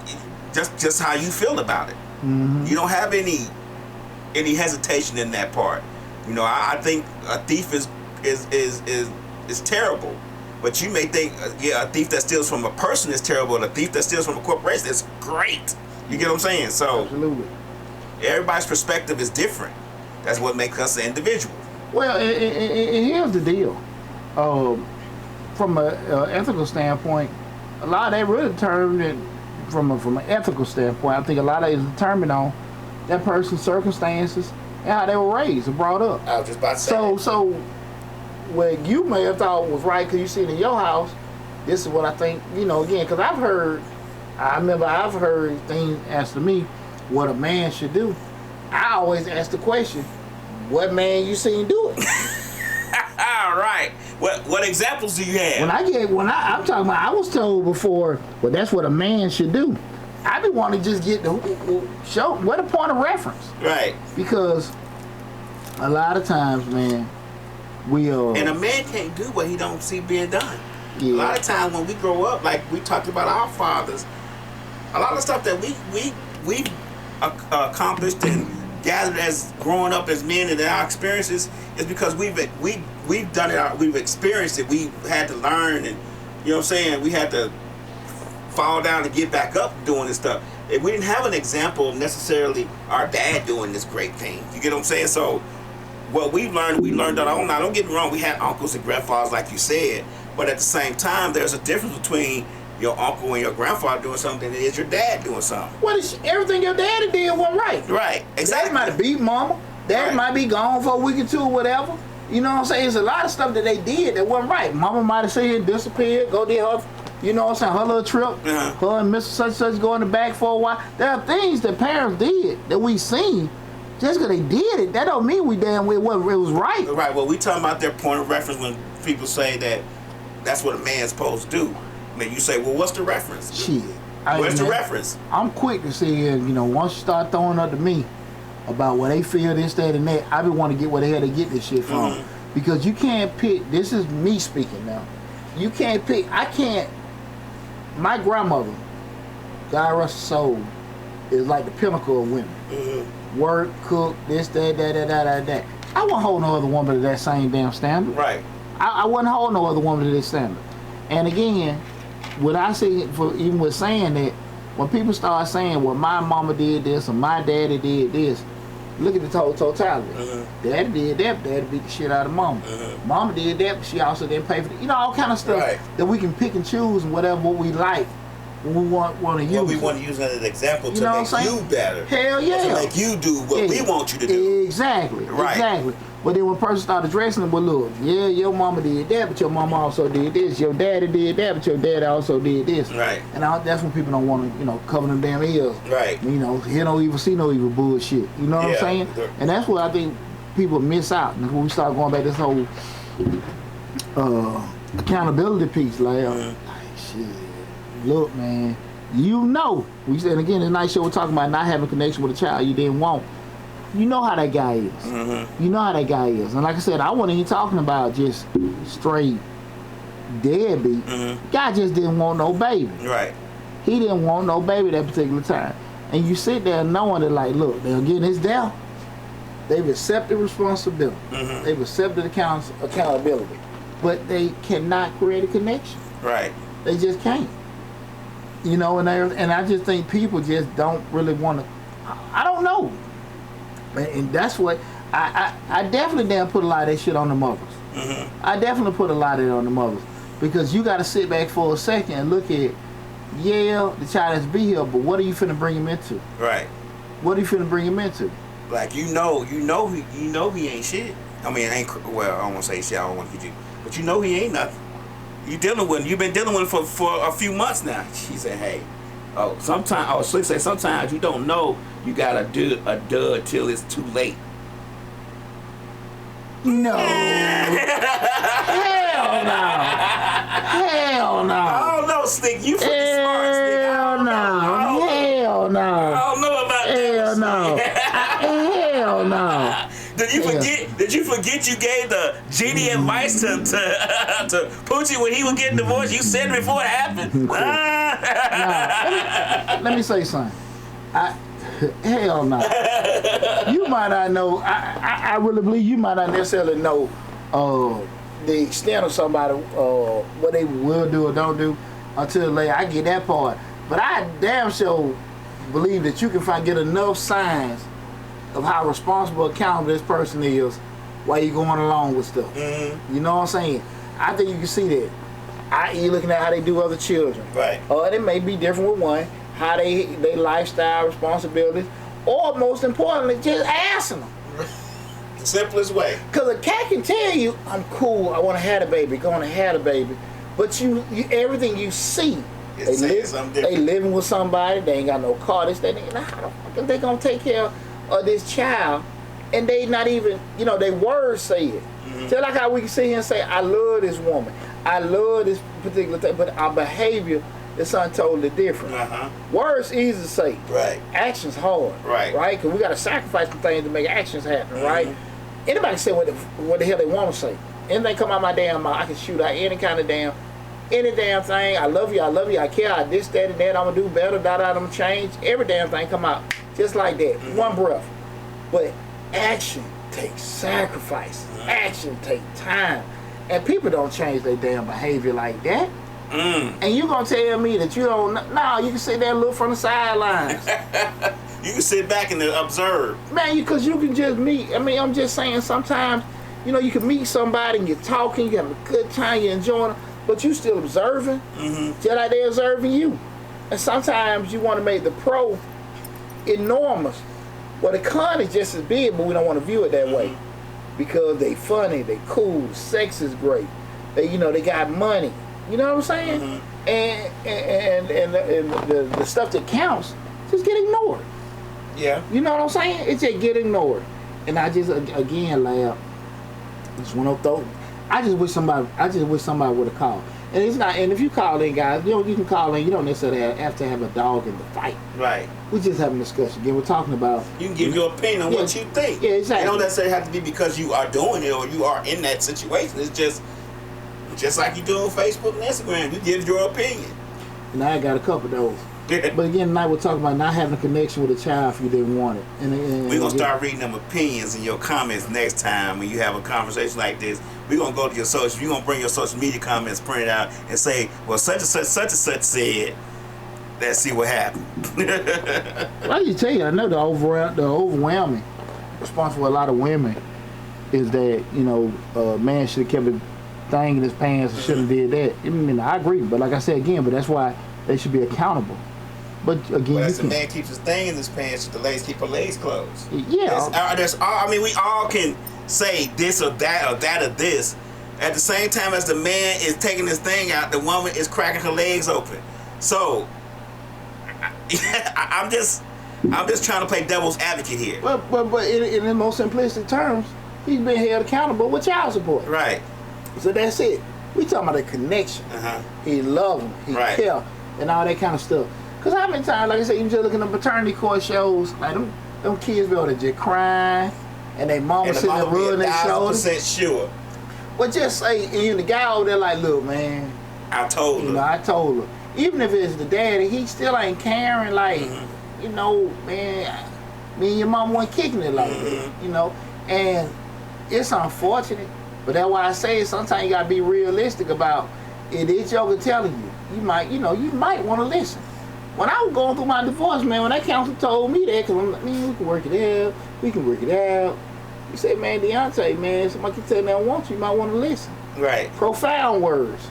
just how you feel about it. Mm-hmm. You don't have any hesitation in that part. I think a thief is terrible, but you may think a thief that steals from a person is terrible, and a thief that steals from a corporation is great. You get what I'm saying? So absolutely, everybody's perspective is different. That's what makes us an individual. Well, and here's the deal. From an ethical standpoint, a lot of that really determined from an ethical standpoint. I think a lot of it is determined on that person's circumstances and how they were raised and brought up. I was just about to say. So what you may have thought was right because you see it in your house, this is what I think. Again, because I've heard things asked to me what a man should do. I always ask the question, what man you seen do it? All right. What examples do you have? I'm talking about, I was told before, well, that's what a man should do. I be wanting to just get the show what a point of reference. Right. Because a lot of times, man, and a man can't do what he don't see being done. Yeah. A lot of times when we grow up, like we talked about our fathers, a lot of stuff that we accomplished and gathered as growing up as men and our experiences is because we've done it, we've experienced it, we had to learn, and you know what I'm saying, we had to fall down and get back up doing this stuff. And we didn't have an example of necessarily our dad doing this great thing. You get what I'm saying? So what we learned on our own. Now don't get me wrong, we had uncles and grandfathers like you said, but at the same time there's a difference between your uncle and your grandfather doing something and is your dad doing something. What is everything your daddy did wasn't right. Right, exactly. Dad might have beat mama. Dad Right. might be gone for a week or two or whatever. You know what I'm saying? There's a lot of stuff that they did that wasn't right. Mama might have said disappeared, go did her, you know what I'm saying, her little trip. Uh-huh. Her and Mr. Such go in the back for a while. There are things that parents did that we seen. Just because they did it, that don't mean we damn well it was right. Right, well we talking about their point of reference when people say that that's what a man's supposed to do. Then you say, well, what's the reference? Shit. Where's the reference? I'm quick to say, once you start throwing up to me about what they feel, this, that, and that, I be want to get where the hell they get this shit from. Mm-hmm. Because you can't pick, this is me speaking now. You can't pick, my grandmother, God rest her soul, is like the pinnacle of women. Mm-hmm. Work, cook, this, that. I wouldn't hold no other woman to that same damn standard. Right. I wouldn't hold no other woman to that standard. And again, what I say, even with saying that, when people start saying, well, my mama did this or my daddy did this, look at the totality. Mm-hmm. Daddy did that, daddy beat the shit out of mama. Mm-hmm. Mama did that, but she also didn't pay for it. All kind of stuff Right. that we can pick and choose and whatever what we like when we want to use Well, we want to use it as an example You to know what make I'm saying? you better. Hell yeah. To make you do what we want you to do. Exactly. Right. Exactly. But then when a person started addressing them, well, look, yeah, your mama did that, but your mama also did this. Your daddy did that, but your daddy also did this. Right. And that's when people don't want to, cover them damn ears. Right. Hear no evil, see no evil bullshit. You know what I'm saying? And that's what I think people miss out. And when we start going back this whole accountability piece, like shit, look, man, we said again, the night show we're talking about not having a connection with a child you didn't want. You know how that guy is. Mm-hmm. You know how that guy is. And like I said, I wasn't even talking about just straight deadbeat. Mm-hmm. Guy just didn't want no baby. Right. He didn't want no baby that particular time. And you sit there knowing that, like, look, again, it's there. They've accepted responsibility. Mm-hmm. They've accepted accountability. But they cannot create a connection. Right. They just can't. And I just think people just don't really want to. I don't know. And that's what I definitely didn't put a lot of that shit on the mothers. Mm-hmm. I definitely put a lot of it on the mothers, because you got to sit back for a second and look at, the child has to be here, but what are you finna bring him into? Right. What are you finna bring him into? Like he ain't shit. I mean, I don't want to say shit. I don't want to get you, but he ain't nothing. You've been dealing with him for a few months now. She said, hey. Slick said sometimes you don't know you gotta do a dud till it's too late. No. Hell no. Hell no. I don't know, Slick. You pretty smart, Slick. Hell no. Hell no. I don't know about Hell that. no. Hell no. Did you forget you gave the genie advice to Poochie when he was getting divorced? You said it before it happened. Let me say something. Hell no. You might not know. I really believe you might not necessarily know the extent of somebody, what they will do or don't do until later. I get that part, but I damn sure believe that you can get enough signs of how responsible, accountable this person is while you're going along with stuff. Mm-hmm. You know what I'm saying? I think you can see that. I.e. looking at how they do other children. Right. Or it may be different with one, how they lifestyle, responsibilities, or most importantly, just asking them. The simplest way. Because a cat can tell you, I'm cool, I want to have a baby, going to have a baby. But you everything you see, they living with somebody, they ain't got no car, this, that, and how the fuck are they going to take care of this child? And they not even, their words say it. Mm-hmm. Just like how we can sit here and say, I love this woman, I love this particular thing, but our behavior is something totally different. Uh-huh. Words easy to say. Right. Actions hard. Right. Right? Because we got to sacrifice some things to make actions happen, mm-hmm. right? Anybody can say what the hell they want to say. Anything come out my damn mouth, I can shoot out any damn thing. I love you, I care, I this, that, and that, I'm going to do better, I'm going to change. Every damn thing come out just like that, mm-hmm. one breath. But action takes sacrifice. Mm-hmm. Action takes time. And people don't change their damn behavior like that. Mm. And you gonna tell me that you don't? No, you can sit there and look from the sidelines. You can sit back and observe. Man, because you can just meet. I mean, I'm just saying. Sometimes, you can meet somebody and you're talking, you have a good time, you're enjoying it, but you still observing. Mm-hmm. Just like they're observing you. And sometimes you want to make the pro enormous. Well, the con is just as big, but we don't want to view it that way because they funny, they cool, sex is great. They got money. You know what I'm saying? Mm-hmm. And the stuff that counts just get ignored. Yeah. You know what I'm saying? It just get ignored. And I just again laugh. I just wish somebody would have called. And it's not. And if you call in, guys, you can call in. You don't necessarily have to have a dog in the fight. Right. We just having a discussion. Again, we're talking about. You can give your opinion on what you think. Yeah, exactly. It don't necessarily have to be because you are doing it or you are in that situation. It's just like you do on Facebook and Instagram. You give your opinion. And I got a couple of those. But again, tonight we're talking about not having a connection with a child if you didn't want it. And we're going to start reading them opinions in your comments next time when you have a conversation like this. We're going to go to your social. You're going to bring your social media comments printed out and say, well, such and such said. Let's see what happened. Well, I just tell you, I know the overwhelming response for a lot of women is that, a man should have kept a thing in his pants and shouldn't have did that. I mean, I agree. But like I said again, but that's why They should be accountable. But again, Well, as the man keeps his thing in his pants, the ladies keep her legs closed. yeah. I mean, we all can say this or that or that or this. At the same time as the man is taking his thing out, the woman is cracking her legs open. So, I'm just trying to play devil's advocate here. But in the most simplistic terms, he's been held accountable with child support. Right. So that's it. We talking about a connection. He love him. He care. And all that kind of stuff. Because how many times, like I said, you just looking at paternity court shows, like them kids be able to just crying, and they mama sitting there rubbing their shoulders. 1,000% sure. But just say, and the guy over there like, look, man. I told her. You know, I told her. Even if it's the daddy, he still ain't caring. Like, you know, man, me and your mom weren't kicking it like that. You know, and it's unfortunate. But that's why I say sometimes you gotta be realistic about it. It's Joker telling you, you might want to listen. When I was going through my divorce, man, when that counselor told me that, because I'm like, man, we can work it out. He said, man, Deonte, man, somebody can tell me I want you might want to listen. Right. Profound words.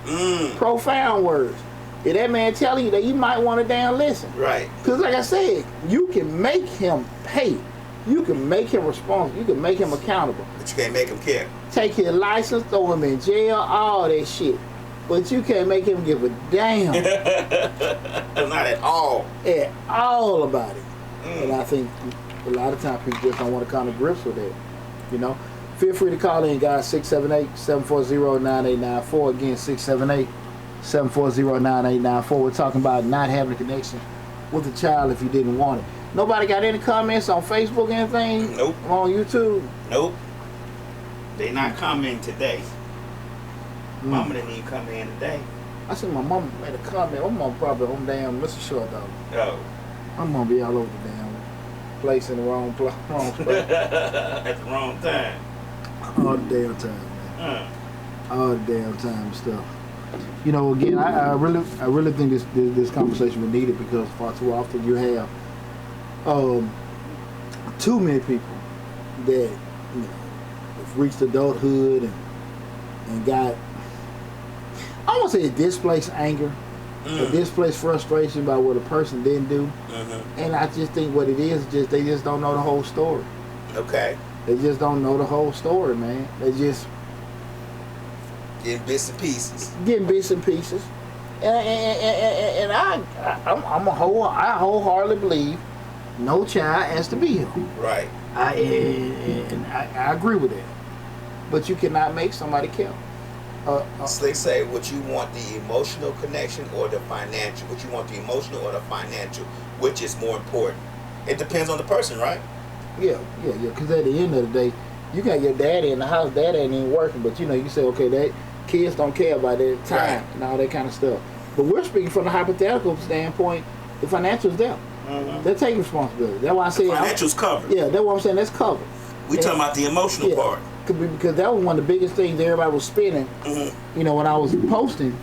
Profound words. If that man telling you that, you might want to damn listen. Right. Because like I said, you can make him pay. You can make him responsible. You can make him accountable. But you can't make him care. Take his license, throw him in jail, all that shit. But you can't make him give a damn. Not at all. At all about it. And I think a lot of times people just don't want to come to grips with that. You know? Feel free to call in, guys. 678-740-9894. Again, 678-740-9894. We're talking about not having a connection with a child if you didn't want it. Nobody got any comments on Facebook or anything? Nope. On YouTube? Nope. They not commenting today. Mama didn't even come in today. I see my mama made a comment. My mama probably on damn Mr. Short Dog. Oh. My mama be all over the damn place in the wrong spot. At the wrong time. All the damn time, man. All the damn time and stuff. You know, again, I really think this conversation was needed because far too often you have too many people that have reached adulthood and got, I don't want to say displaced anger, or displaced frustration about what a person didn't do. And I just think what it is just they just don't know the whole story. Okay. They just don't know the whole story, man. They just getting bits and pieces. And I wholeheartedly believe no child has to be here. Right. I agree with that. But you cannot make somebody care. So they say, would you want the emotional connection or the financial? Would you want the emotional or the financial? Which is more important? It depends on the person, right? Yeah. Because at the end of the day, you got your daddy in the house. Daddy ain't even working, but you say, okay, that kids don't care about their time and all that kind of stuff. But we're speaking from the hypothetical standpoint. The financial's there. They're taking responsibility. That's why I say financial's covered. Yeah, that's what I'm saying. That's covered. We talking about the emotional part. Because that was one of the biggest things everybody was spinning. When I was posting,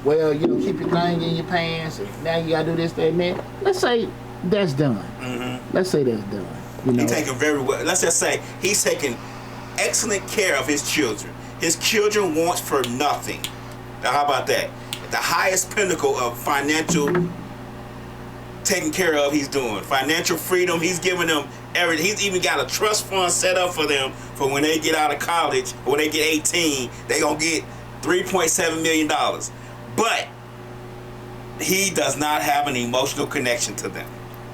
well, keep your thing in your pants. And now you gotta do this, that, and that. Let's say that's done. Let's say that's done. He's taking very well. Let's just say he's taking excellent care of his children. His children wants for nothing. Now, how about that? The highest pinnacle of financial taking care of, he's doing financial freedom. He's giving them everything. He's even got a trust fund set up for them for when they get out of college. When they get 18, they gonna get $3.7 million. But he does not have an emotional connection to them.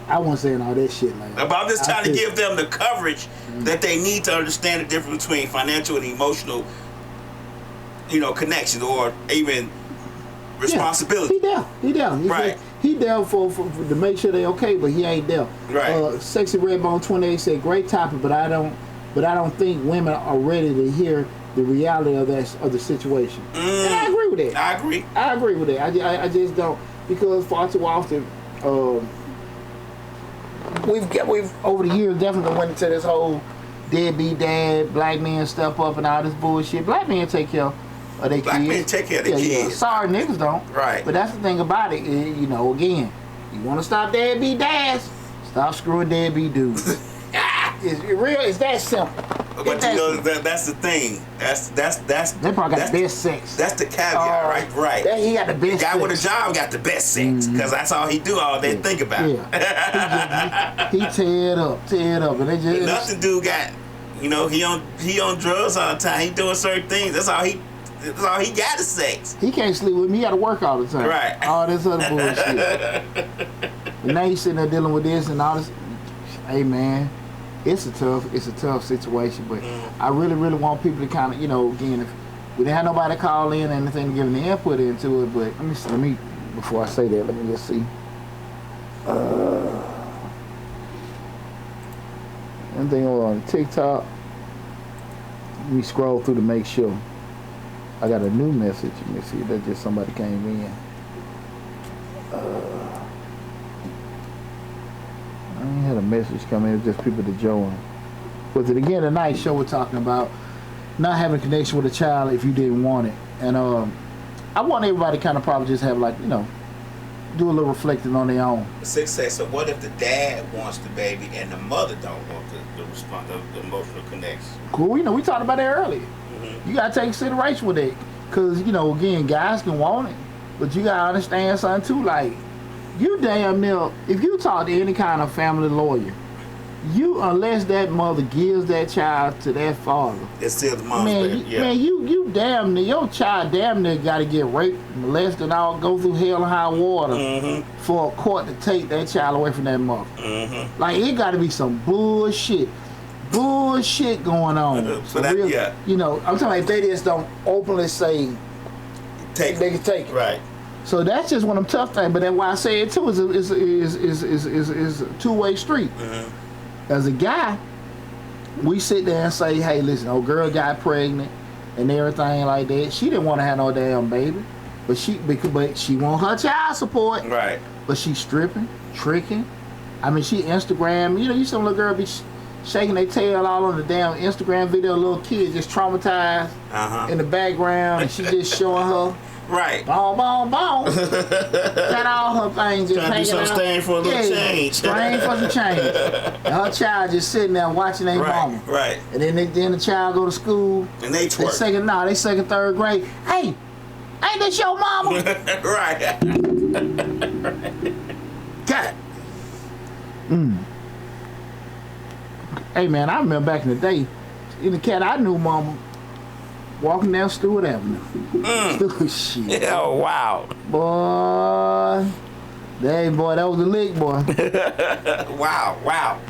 I wasn't saying all that shit like that. But I'm just trying to give them the coverage that they need to understand the difference between financial and emotional, connections or even responsibility. He down. Right. He down for to make sure they okay, but he ain't there. Right. Sexy Redbone 28 said, great topic, but I don't think women are ready to hear the reality of the situation. And I agree with that. I agree with that. I just don't, because far too often we've over the years definitely went into this whole deadbeat dad, black men step up and all this bullshit. Black men take care of their kids. Black men take care of their kids. Sorry, niggas don't. Right. But that's the thing about it. Again, you want to stop deadbeat dads, stop screwing deadbeat dudes. It's real. It's that simple. But you know that's the thing. That's they probably got the best sex. That's the caveat, right? He got the best. The guy sex. with a job got the best sex because that's all he do all day. Think about. Yeah. he tear it up, and they just nothing. Dude got, you know, he on drugs all the time. He doing certain things. That's all he got is sex. He can't sleep with me. He got to work all the time. Right. All this other bullshit. And now he's sitting there dealing with this and all this. Hey man, it's a tough situation. But I really want people to kind of, you know, again, if we didn't have nobody call in or anything to give any input into it. But let me before I say that, let me just see. Anything on TikTok? Let me scroll through to make sure. I got a new message. Let me see. That just somebody came in. I ain't had a message come in. It's just people to join. But again, tonight's show we're talking about not having a connection with a child if you didn't want it. And I want everybody to kind of probably just have, like, you know, do a little reflecting on their own. Success. So what if the dad wants the baby and the mother don't want the emotional connection? Cool. You know, we talked about that earlier. You gotta take consideration with it, cause you know, again, guys can want it, but you gotta understand something too. Like, you damn near, if you talk to any kind of family lawyer, unless that mother gives that child to that father, it's still the mom's baby. Man, you damn near, your child damn near gotta get raped, molested, all go through hell and high water for a court to take that child away from that mother. Like, it gotta be some bullshit going on. So that, real, you know, I'm talking about if they just don't openly say they can take it. Right. So that's just one of them tough things. But then why I say it too is a two-way street. As a guy, we sit there and say, hey, listen, old girl got pregnant and everything like that. She didn't want to have no damn baby, but she want her child support. Right. But she's stripping, tricking. I mean, she Instagram. You know, you see a little girl be shaking their tail all on the damn Instagram video, a little kid just traumatized in the background, and she just showing her boom, boom, boom. Got all her things just hanging out. Staying for a little change. Staying for some change. And her child just sitting there watching their mama. Right. And then the child go to school. And they twerk. They second, third grade. Hey, ain't this your mama? Right. Got it. Hey man, I remember back in the day, in the cat I knew mama walking down Stewart Avenue. Shit. Oh wow. Boy. Boy, that was the lick, boy. Wow. Wow.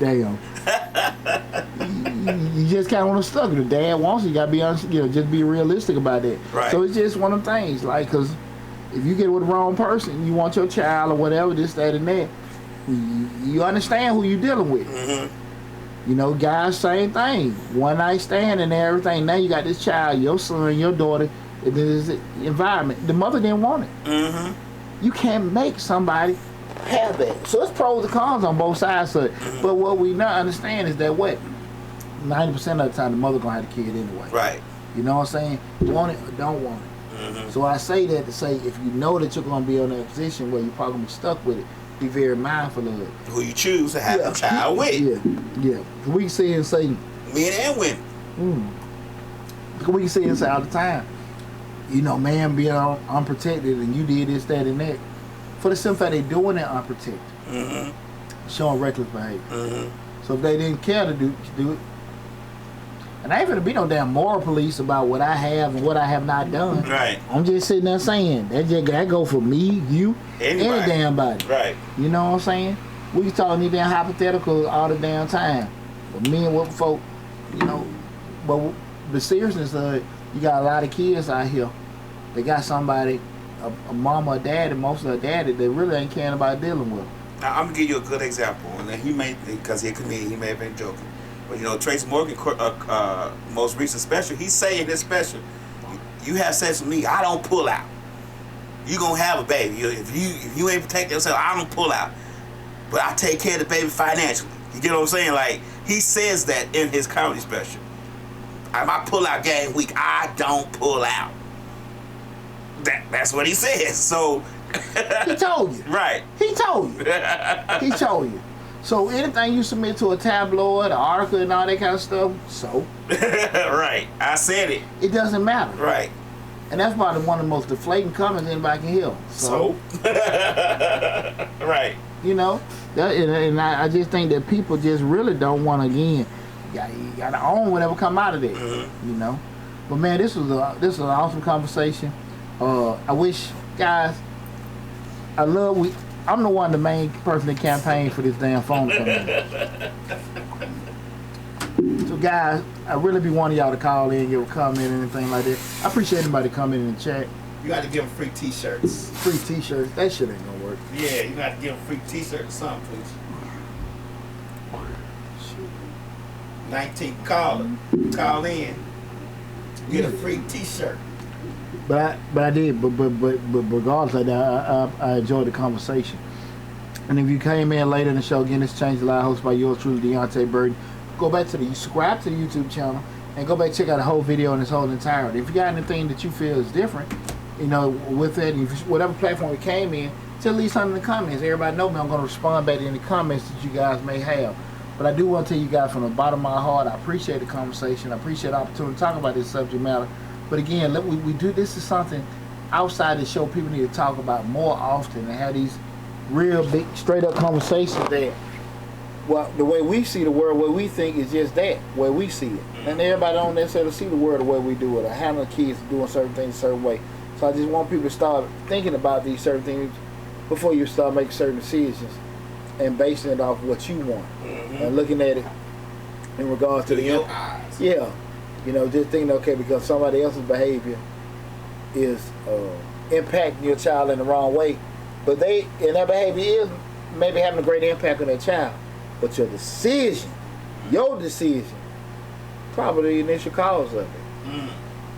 Damn. You just kind of want to stuck. The dad wants you gotta be honest, you know, just be realistic about that. Right. So it's just one of them things, like, cause if you get with the wrong person, you want your child or whatever, this, that, and that, you understand who you're dealing with. You know, guys, same thing. One night stand and everything. Now you got this child, your son, your daughter, in this environment. The mother didn't want it. You can't make somebody have that. So it's pros and cons on both sides of it. But what we not understand is that 90% of the time the mother gonna have the kid anyway. Right. You know what I'm saying? Want it or don't want it. So I say that to say, if you know that you're going to be in a position where you're probably going to be stuck with it, be very mindful of it. Who you choose to have a child with. Yeah. We can say and say, men and women. We can say and say all the time, you know, man being unprotected and you did this, that, and that. For the simple fact they doing it unprotected. Showing reckless behavior. So if they didn't care to do it, and I ain't finna be no damn moral police about what I have and what I have not done. Right. I'm just sitting there saying that go for me, you, any damn body. Right. You know what I'm saying? We can talk any damn hypothetical all the damn time. But me and what folk, you know, but the seriousness of it, you got a lot of kids out here. They got somebody, a mama or daddy, most of their daddy, they really ain't caring about dealing with. Now I'm gonna give you a good example, and he may, because he's a comedian, he may have been joking. But you know, Tracy Morgan, most recent special, he's saying this special, you have sex with me, I don't pull out. You gonna have a baby. If you ain't protect yourself, I don't pull out. But I take care of the baby financially. You get what I'm saying? Like, he says that in his comedy special. My pull out game week, I don't pull out. That's what he says. So He told you. Right. He told you. He told you. So anything you submit to a tabloid, an article, and all that kind of stuff, so Right. I said it. it doesn't matter. Right. And that's probably one of the most deflating comments anybody can hear. So. Right. You know, and I just think that people just really don't want to, again, you got to own whatever come out of it. Mm-hmm. You know. But man, this was an awesome conversation. I wish, guys, I'm the one, the main person that campaigned for this damn phone to come in. So guys, I really be wanting y'all to call in, give a comment, anything like that. I appreciate anybody coming in and chat. You got to give them free T-shirts. Free T-shirts, that shit ain't gonna work. Yeah, you got to give them free T-shirts or something, please. 19th caller, call in, get a free T-shirt. But I did. But regardless of that, I enjoyed the conversation. And if you came in later in the show, again, this Change the Live, hosted by yours truly, Deonte Burton. Go back to subscribe to the YouTube channel and go back and check out the whole video in its whole entirety. If you got anything that you feel is different, you know, with it, whatever platform it came in, tell me something in the comments. Everybody know me. I'm going to respond back to any comments that you guys may have. But I do want to tell you guys from the bottom of my heart, I appreciate the conversation. I appreciate the opportunity to talk about this subject matter. But again, we do, this is something outside the show people need to talk about more often and have these real big straight up conversations that, well, the way we see the world, what we think is just that, where we see it. And everybody don't necessarily see the world the way we do it or handle kids doing certain things a certain way. So I just want people to start thinking about these certain things before you start making certain decisions and basing it off what you want. And looking at it in regards to your eyes. Yeah. You know, just thinking, okay, because somebody else's behavior is impacting your child in the wrong way, but that behavior is maybe having a great impact on that child. But your decision, probably the initial cause of it.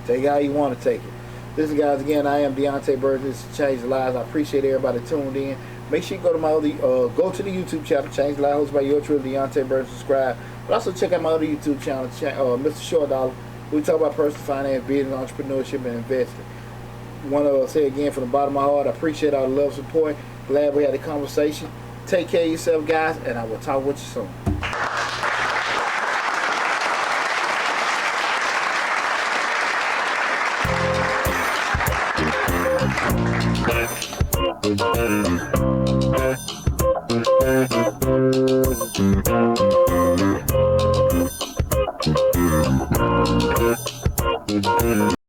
Take it how you want to take it. Listen, guys, again, I am Deonte Burton. This is Change the Lives. I appreciate everybody tuned in. Make sure you go to my other, go to the YouTube channel, Change the Lives, hosted by your truly, Deonte Burton. Subscribe. But also check out my other YouTube channel, Mr. Short Dollar. We talk about personal finance, business, entrepreneurship, and investing. Want to say again from the bottom of my heart, I appreciate all the love, support. Glad we had a conversation. Take care of yourself, guys, and I will talk with you soon. Yeah.